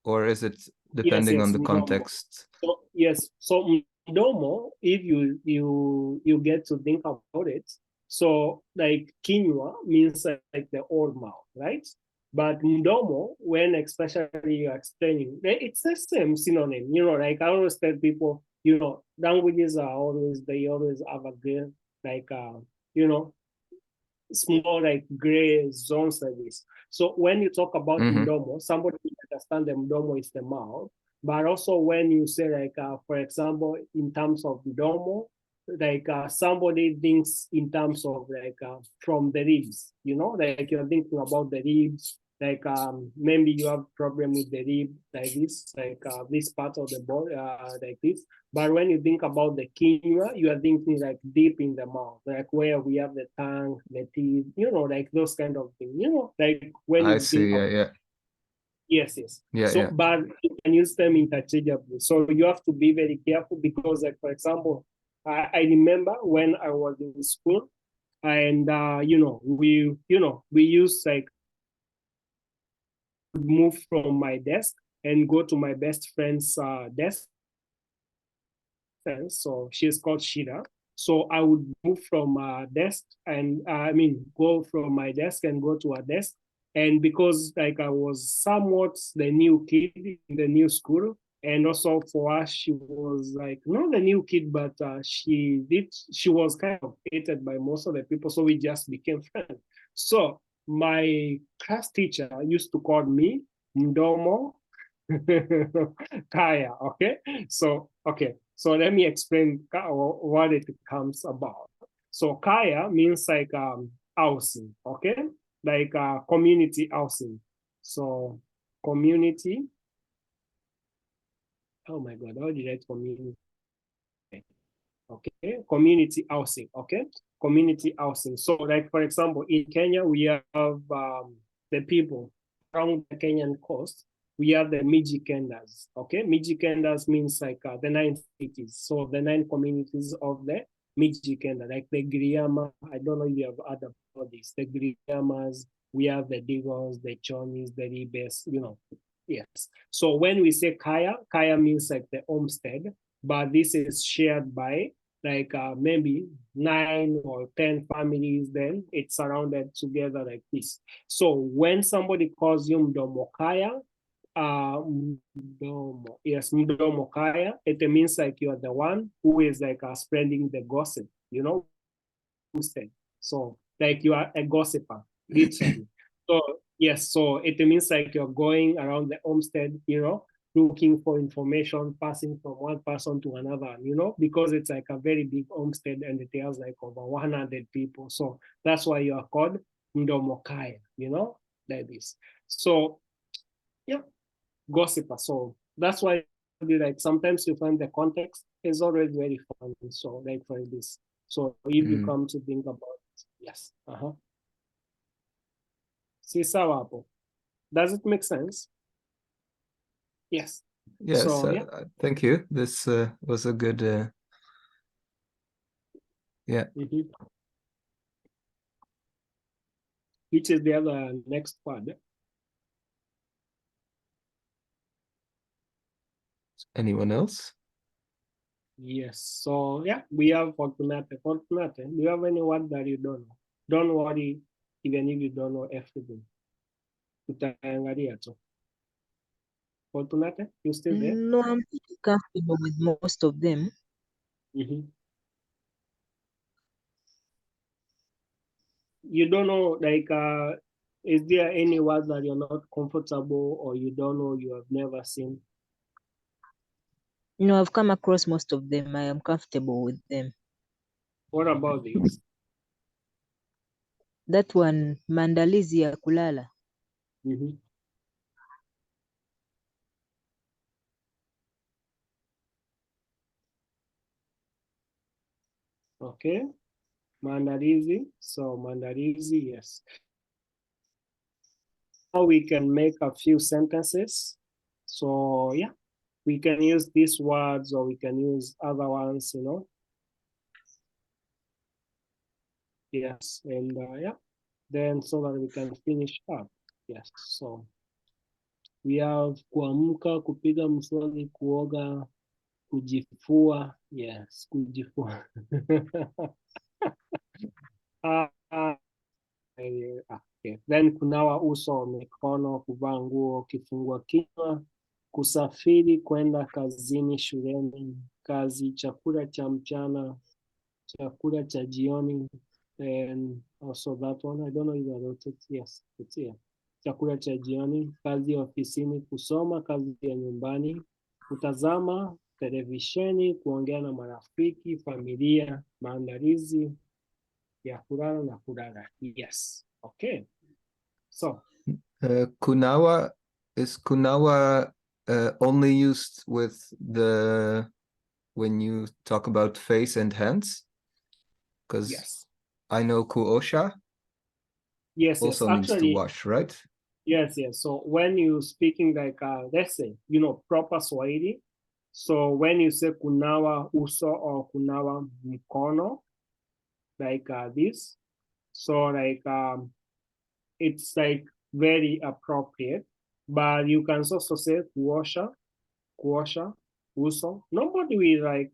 or is it depending on the mdomo. context? So yes, so mdomo, if you get to think about it, so like kinywa means like the old mouth, right? But mdomo, when especially you're explaining, it's the same synonym, you know, like I always tell people, you know, languages are always, they always have a good, like, you know, small like gray zones like this. So when you talk about mdomo, somebody will understand the mdomo is the mouth, But also when you say like, for example, in terms of mdomo, like somebody thinks in terms of like from the ribs, you know, like you're thinking about the ribs, like maybe you have problem with the rib like this part of the body like this. But when you think about the quinoa, you are thinking like deep in the mouth, like where we have the tongue, the teeth, you know, like those kind of things, you know, like when I you see. think Yeah, of, yeah, yes. yeah, So, yeah. but you can use them interchangeably. So you have to be very careful because, like, for example, I remember when I was in school, and we use like move from my desk and go to my best friend's desk. So she's called Shida. So I would move from desk and go from my desk and go to her desk. And because like I was somewhat the new kid in the new school, and also for us, she was like not the new kid, but she was kind of hated by most of the people. So we just became friends. So my class teacher used to call me Mdomo Kaya. Okay. So let me explain what it comes about. So Kaya means like housing, okay? Like community housing. So community, oh my God, how did I write community? Okay, community housing, okay? Community housing. So like, for example, in Kenya, we have the people around the Kenyan coast, we have the Mijikendas, okay? Mijikendas means like the 9 cities. So the 9 communities of the Mijikenda, like the Griama, I don't know if you have other bodies, the Griamas, we have the Digos, the Chonis, the Ribes, you know, yes. So when we say Kaya, Kaya means like the homestead, but this is shared by like maybe 9 or 10 families, then it's surrounded together like this. So when somebody calls you Mdomo Kaya, Mdomo Kaya, it means like you are the one who is like spreading the gossip, you know? So like you are a gossiper, literally. So yes, so it means like you're going around the homestead, you know, looking for information, passing from one person to another, you know, because it's like a very big homestead and it has like over 100 people. So that's why you are called Mdomo Kaya, you know, like this. So yeah, gossiper. So that's why like sometimes you find the context is always very fun. So like for this. So if you come to think about it, yes. Si sawa hapo. Does it make sense? Yes. Yes, So yeah. thank you. This was a good, yeah. Which is the other next word? Anyone else? Yes. So yeah, we have Fortunate. Fortunate. Do you have any word that you don't know? Don't worry, even if you don't know everything. Tutaangalia tu. Fortunate, you still there? No, I'm pretty comfortable with most of them. You don't know, like, is there any word that you're not comfortable or you don't know, you have never seen? You know, I've come across most of them. I am comfortable with them. What about this? That one, maandalizi ya kulala. Okay. Maandalizi. So maandalizi, yes. Now we can make a few sentences. So yeah, we can use these words or we can use other ones, you know. Yes, and yeah, then so that we can finish up. Yes, so we have kuamka, kupiga mswaki, kuoga, kujifua. Yes, kujifua. Okay. Then kunawa uso, mikono, kuvaa nguo, kifungua kinywa, kusafiri kwenda kazini, shuleni, kazi, chakula cha mchana, chakula cha jioni, and also that one, I don't know if I wrote it. Yes, it's here. Chakula cha jioni, kazi ya ofisini, kusoma, kazi ya nyumbani, kutazama televisheni, kuongea na marafiki, familia, maandalizi ya kulala na kulala. Yes. Okay. So, Kunawa, is kunawa only used with when you talk about face and hands? Because yes. I know kuosha Yes, also yes. means to Actually, wash, right? yes, yes. So when you speaking like, let's say, proper Swahili. So when you say kunawa uso or kunawa mkono, like this, so like it's like very appropriate. But you can also say kuosha uso. Nobody will like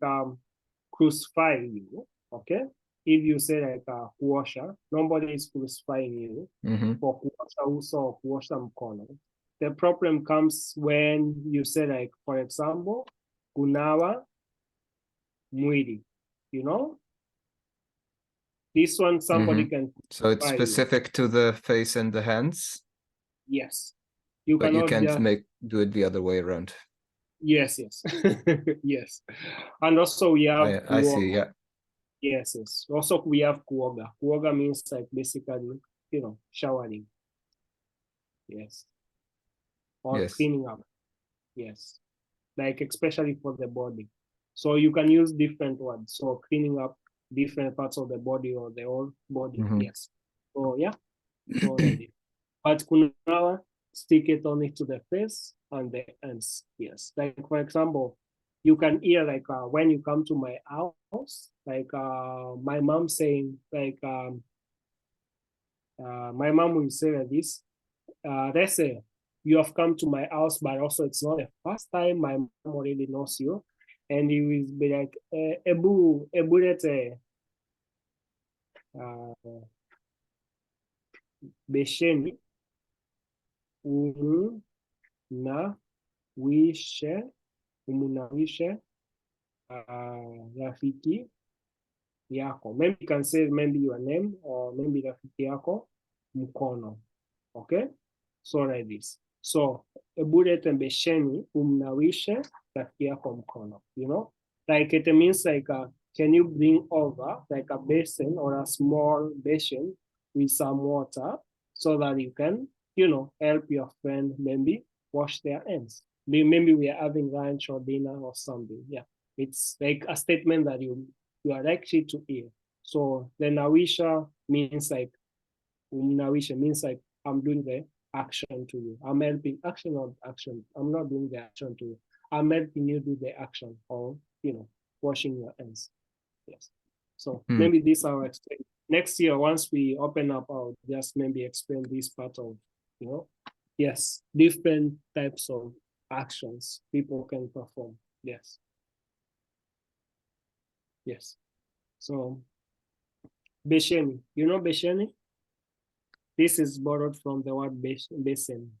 crucify you, okay? If you say like kuosha, nobody is crucifying you for kuosha uso or kuosha mkono. The problem comes when you say like, for example, kunawa mwili, This one somebody can. So it's specific to the face and the hands. Yes. You but you cannot can't do it the other way around. Yes, yes. Yes. And also we have I see, yeah. Yes, yes. Also we have kuoga. Kuoga means like basically, showering. Yes. Or Yes. cleaning up. Yes. Like especially for the body. So you can use different words. So cleaning up different parts of the body or the whole body. Yes. So yeah. So but kunawa, stick it only to the face and the hands. Yes. Like for example, you can hear like when you come to my house, like my mom saying like my mom will say like this. Let's say you have come to my house, but also it's not the first time. My mom already knows you, and he will be like, "Ebu lete besheni umunawishe rafiki yako." Maybe you can say maybe your name or maybe rafiki yako mkono. Okay, so like this. So ebulete besheni umnawishe rafiki yako mkono. Like it means like can you bring over like a basin or a small basin with some water so that you can help your friend maybe wash their hands. Maybe we are having lunch or dinner or something. Yeah, it's like a statement that you are likely to hear. So the nawisha means like nawisha means like I'm doing the action to you. I'm helping action or action. I'm not doing the action to you. I'm helping you do the action or washing your hands. Yes. So maybe this I'll explain next year. Once we open up, I'll just maybe explain this part of yes, different types of actions people can perform. Yes. Yes. So besheni, besheni? This is borrowed from the word basin.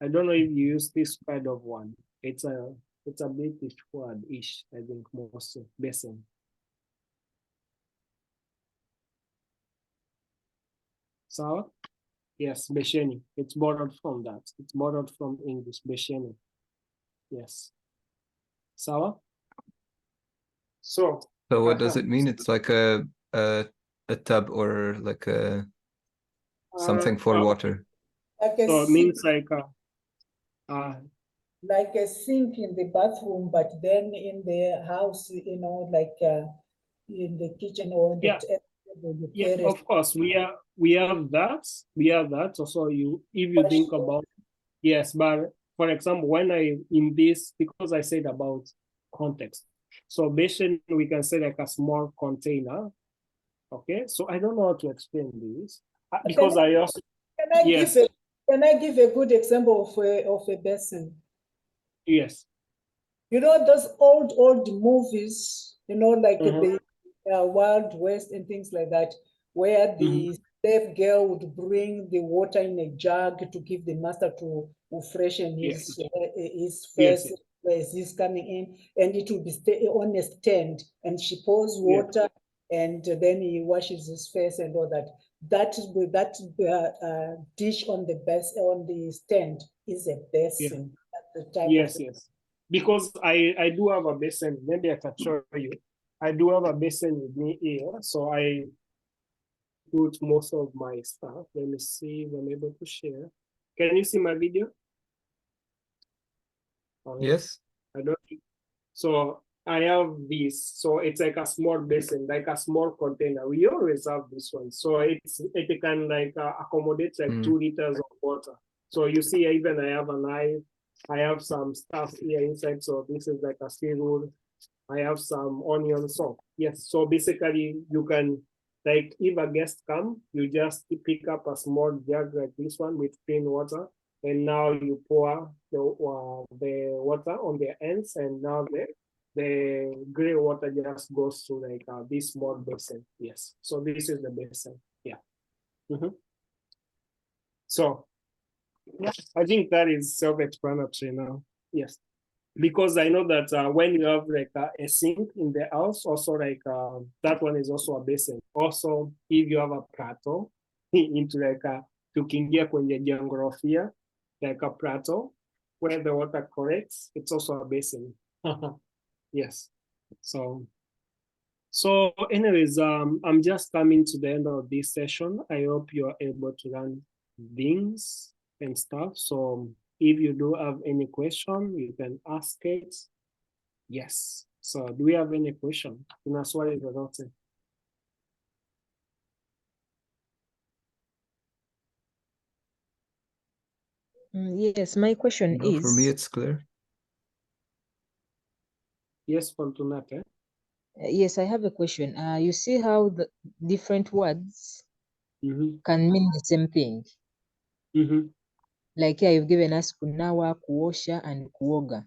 I don't know if you use this kind of one. It's a British word-ish, I think, mostly, basin. So, yes, besheni. It's borrowed from that. It's borrowed from English, besheni. Yes. Sawa? So what does it mean? It's like a tub or like a something for water. So it means like a sink in the bathroom, but then in the house, like in the kitchen or the yeah, of course we have that. We have that. So if you think about yes, but for example, when in this, because I said about context. So basin, we can say like a small container. Okay, so I don't know how to explain this because I also can I give a good example of a basin? Yes. Those old movies, like the Wild West and things like that, where the slave girl would bring the water in a jug to give the master to freshen his face as he's coming in, and it would be on a stand, and she pours water, and then he washes his face and all that. that dish on the stand is a basin at the type Yes, of yes. Because I do have a basin. Maybe I can show you. I do have a basin with me here, so I put most of my stuff. Let me see if I'm able to share. Can you see my video? Yes. I don't. So I have this. So it's like a small basin, like a small container. We always have this one. So it can like accommodate like 2 liters of water. So you see, even I have a knife. I have some stuff here inside. So this is like a steel. I have some onion. So yes. So basically, you can, like, if a guest come, you just pick up a small jug like this one with clean water, and now you pour the water on the ends, and now the gray water just goes to like this small basin. Yes. So this is the basin. Yeah. So yeah, I think that is self-explanatory now. Yes. Because I know that when you have like a sink in the house, also like that one is also a basin. Also, if you have a prato into like tukiingia kwenye jiografia, like a prato where the water collects, it's also a basin. Yes. So anyways, I'm just coming to the end of this session. I hope you're able to learn things and stuff. So if you do have any question, you can ask it. Yes. So do we have any question? Kuna swali lolote? Yes, my question No, for me is, it's clear. Yes, Fortunate. yes, I have a question. You see how the different words can mean the same thing? Like here you've given us kunawa, kuosha, and kuoga.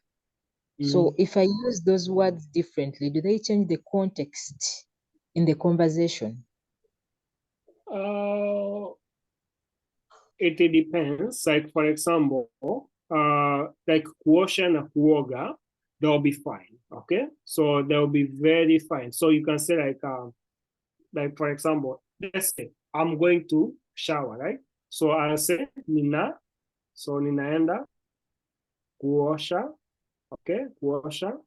So if I use those words differently, do they change the context in the conversation? It depends. Like for example, like kuosha na kuoga, they'll be fine. Okay, so they'll be very fine. So you can say like for example, let's say I'm going to shower, right? So I'll say ninaenda kuosha, okay, kuosha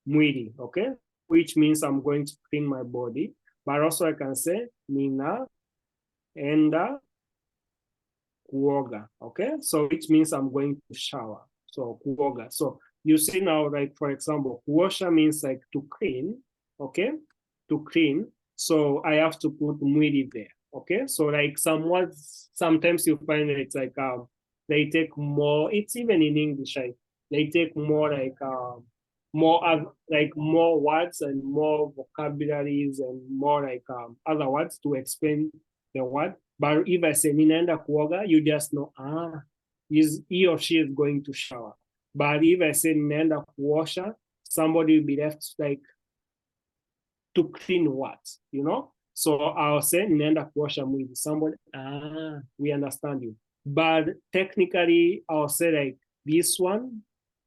mwili, okay, which means I'm going to clean my body. But also I can say ninaenda kuoga, okay, so which means I'm going to shower. So kuoga. So you see now, like for example, kuosha means like to clean, okay, to clean. So I have to put mwili there, okay. So like some words, sometimes you find it's like they take more. It's even in English, like they take more like more words and more vocabularies and more like other words to explain the word. But if I say ninaenda kuoga, you just know, he or she is going to shower. But if I say ninaenda kuosha, somebody will be left like to clean what, you know? So I'll say ninaenda kuosha mwili. Somebody, we understand you. But technically, I'll say like this one,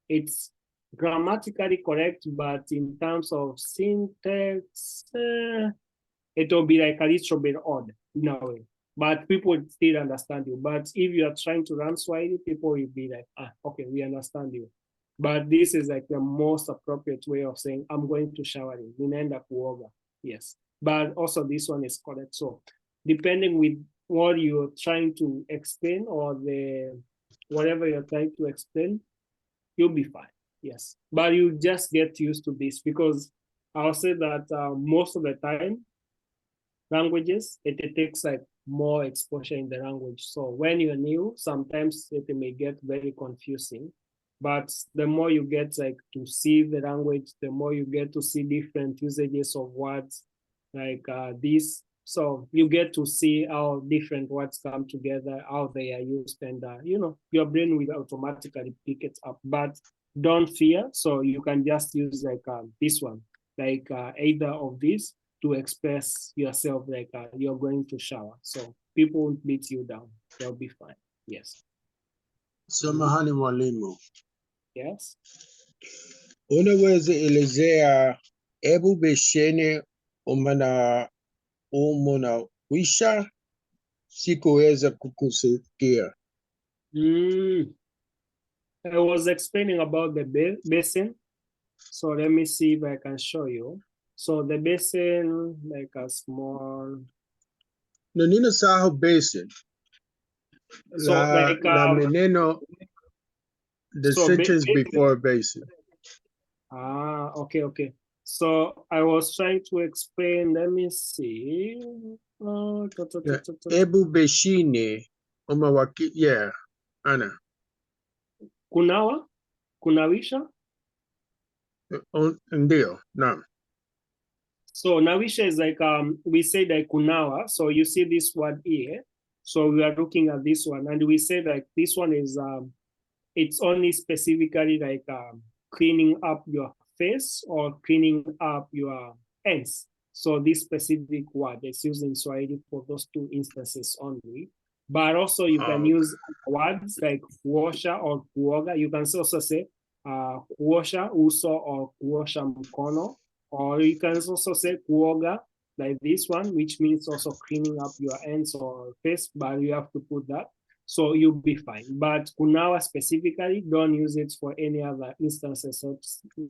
it's grammatically correct, but in terms of syntax, it will be like a little bit odd in a way. But people would still understand you. But if you are trying to learn Swahili, people will be like, okay, we understand you. But this is like the most appropriate way of saying, I'm going to shower. Ninaenda kuoga. Yes. But also this one is correct. So depending with what you're trying to explain or whatever you're trying to explain, you'll be fine. Yes. But you just get used to this because I'll say that most of the time, languages, it takes like more exposure in the language. So when you're new, sometimes it may get very confusing. But the more you get like to see the language, the more you get to see different usages of words like this. So you get to see how different words come together, how they are used, and your brain will automatically pick it up. But don't fear. So you can just use like this one, like either of these to express yourself, like you're going to shower. So people won't beat you down. They'll be fine. Yes. Samahani mwalimu, Yes. unaweza elezea hebu besheni umana wisha? Sikuweza kukusikia. I was explaining about the basin. So let me see if I can show you. So the basin, like a small. No, ninasahau basin. So like La meneno, the so sentence before basin. Okay. So I was trying to explain. Let me see. Ebu beshine, omawaki, yeah, Anna. Kunawa, kunawisha. Ndio, naam. So nawisha is like we say like kunawa. So you see this word here. So we are looking at this one, and we say like this one is it's only specifically like cleaning up your face or cleaning up your hands. So this specific word is used in Swahili for those two instances only. But also you can use words like kuosha or kuoga. You can also say kuosha uso or kuosha mkono. Or you can also say kuoga, like this one, which means also cleaning up your hands or face, but you have to put that. So you'll be fine. But kunawa specifically, don't use it for any other instances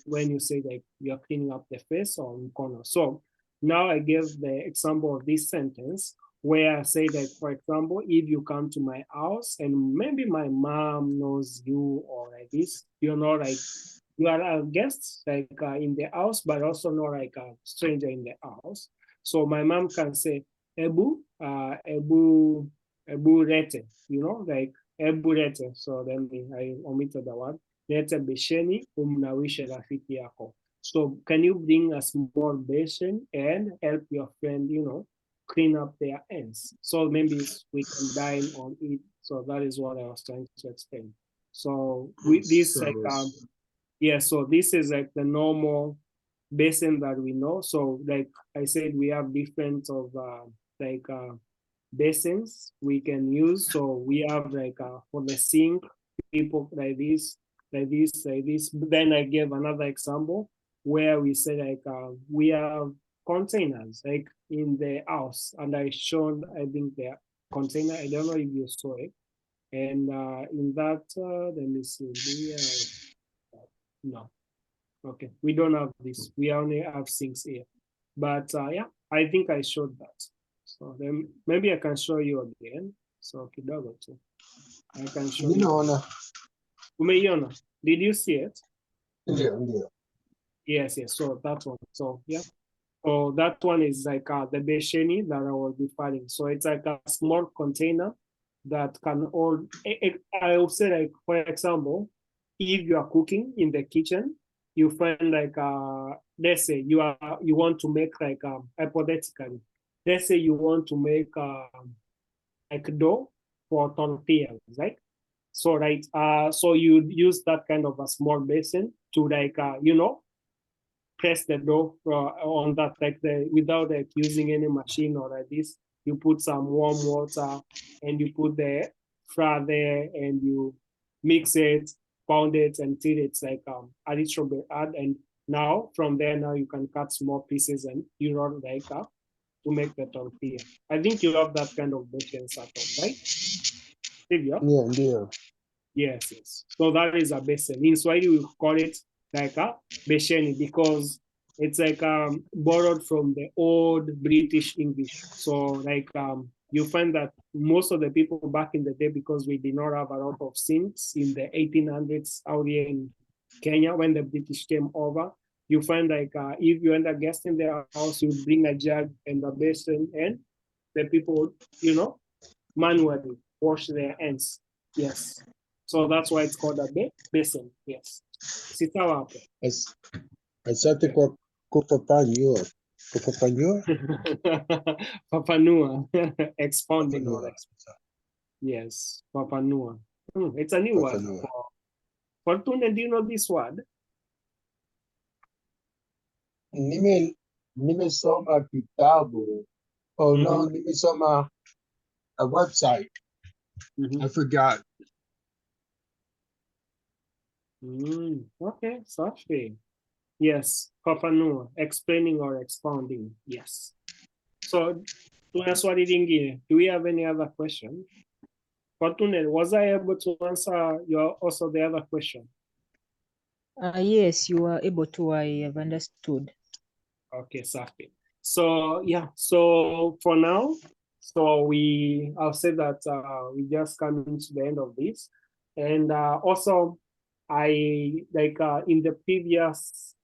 when you say that you're cleaning up the face or mkono. So now I gave the example of this sentence where I say that, for example, if you come to my house and maybe my mom knows you or like this, you're not like, you are a guest like in the house, but also not like a stranger in the house. So my mom can say, Ebu rete, you know, like Ebu rete. So then I omitted the word. Lete besheni umnawishe rafiki yako. So can you bring a small basin and help your friend, you know, clean up their hands? So maybe we can dine on it. So that is what I was trying to explain. So with this, like, yeah, so this is like the normal basin that we know. So like I said, we have different of basins we can use. So we have like for the sink, people like this. Then I gave another example where we say like we have containers like in the house, and I showed I think the container. I don't know if you saw it. And in that, let me see. No, okay, we don't have this. We only have sinks here. But yeah, I think I showed that. So then maybe I can show you again. So kidogo tu. I can show you. Umeiona? Did you see it? Ndio. Yes. So that one. So yeah. So that one is like the besheni that I was referring. So it's like a small container that can hold. I would say like, for example, if you are cooking in the kitchen, you find like let's say you want to make like hypothetically, let's say you want to make like dough for tortillas, right? So right, so you use that kind of a small basin to like press the dough on that, like without like using any machine or like this. You put some warm water and you put the flour there and you mix it, pound it until it's like a little bit hard. And now from there, now you can cut small pieces and you roll like to make the tortilla. I think you have that kind of baking at home, right? Yeah, ndio. Yes. So that is a basin. In Swahili, we call it like a besheni because it's like borrowed from the old British English. So like you find that most of the people back in the day, because we did not have a lot of sinks in the 1800s out here in Kenya when the British came over, you find like if you end a guest in their house, you bring a jug and a basin, and the people, manually wash their hands. Yes. So that's why it's called a basin. Yes. Sitawa hapo. Asante kwa kufafanua. Kufafanua? Papanua. Expounding or expounding. Yes. Papanua. It's a new word. Fortune, do you know this word? Nimesoma kitabu. Oh no, nimesoma a website. I forgot. Okay, safi. Yes, papanua, explaining or expounding. Yes. So tuna swali lingine. Do we have any other question? Fortunate, was I able to answer also the other question? Yes, you are able to. I have understood. Okay, safi. So yeah, so for now, so I'll say that we just coming to the end of this, and also I like in the previous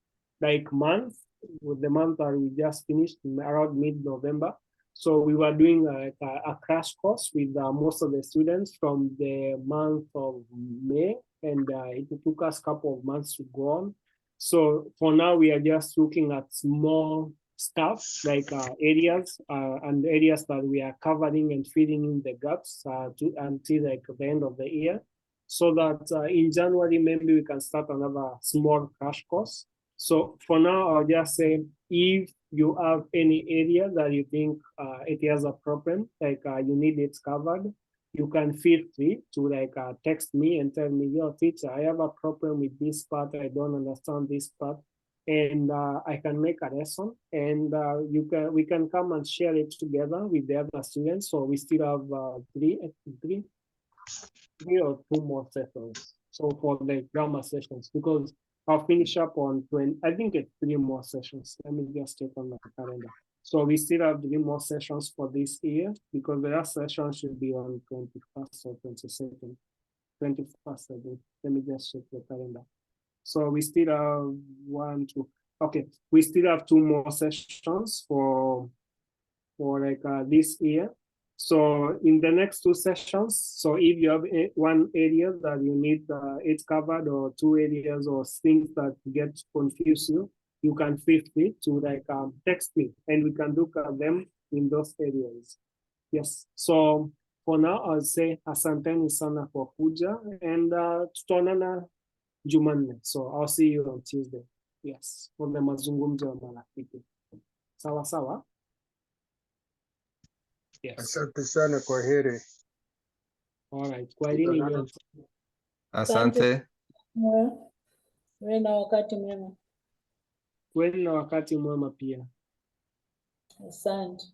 like month, with the month that we just finished around mid-November. So we were doing a crash course with most of the students from the month of May, and it took us a couple of months to go on. So for now, we are just looking at small stuff like areas and areas that we are covering and filling in the gaps until like the end of the year, so that in January maybe we can start another small crash course. So for now, I'll just say if you have any area that you think it has a problem, like you need it covered, you can feel free to like text me and tell me, yo, teacher, I have a problem with this part. I don't understand this part. And I can make a lesson, and we can come and share it together with the other students. So we still have three or two more sessions. So for the grammar sessions, because I'll finish up on 20, I think it's 3 more sessions. Let me just check on my calendar. So we still have 3 more sessions for this year, because the last session should be on 21st or 22nd. 21st, I think. Let me just check the calendar. So we still have 1, 2. Okay, we still have 2 more sessions for like this year. So in the next 2 sessions, so if you have one area that you need it covered, or 2 areas or things that get confuse you, you can feel free to like text me, and we can look at them in those areas. Yes. So for now, I'll say asanteni sana for kuja, and tutaonana Jumanne. So I'll see you on Tuesday. Yes, for the mazungumzo ya marafiki. Sawa sawa. Yes. Asante sana, kwaheri. All right. Kwaherini nyote. Asante. Uwe na wakati mwema. Kuweni na wakati mwema pia. Asante.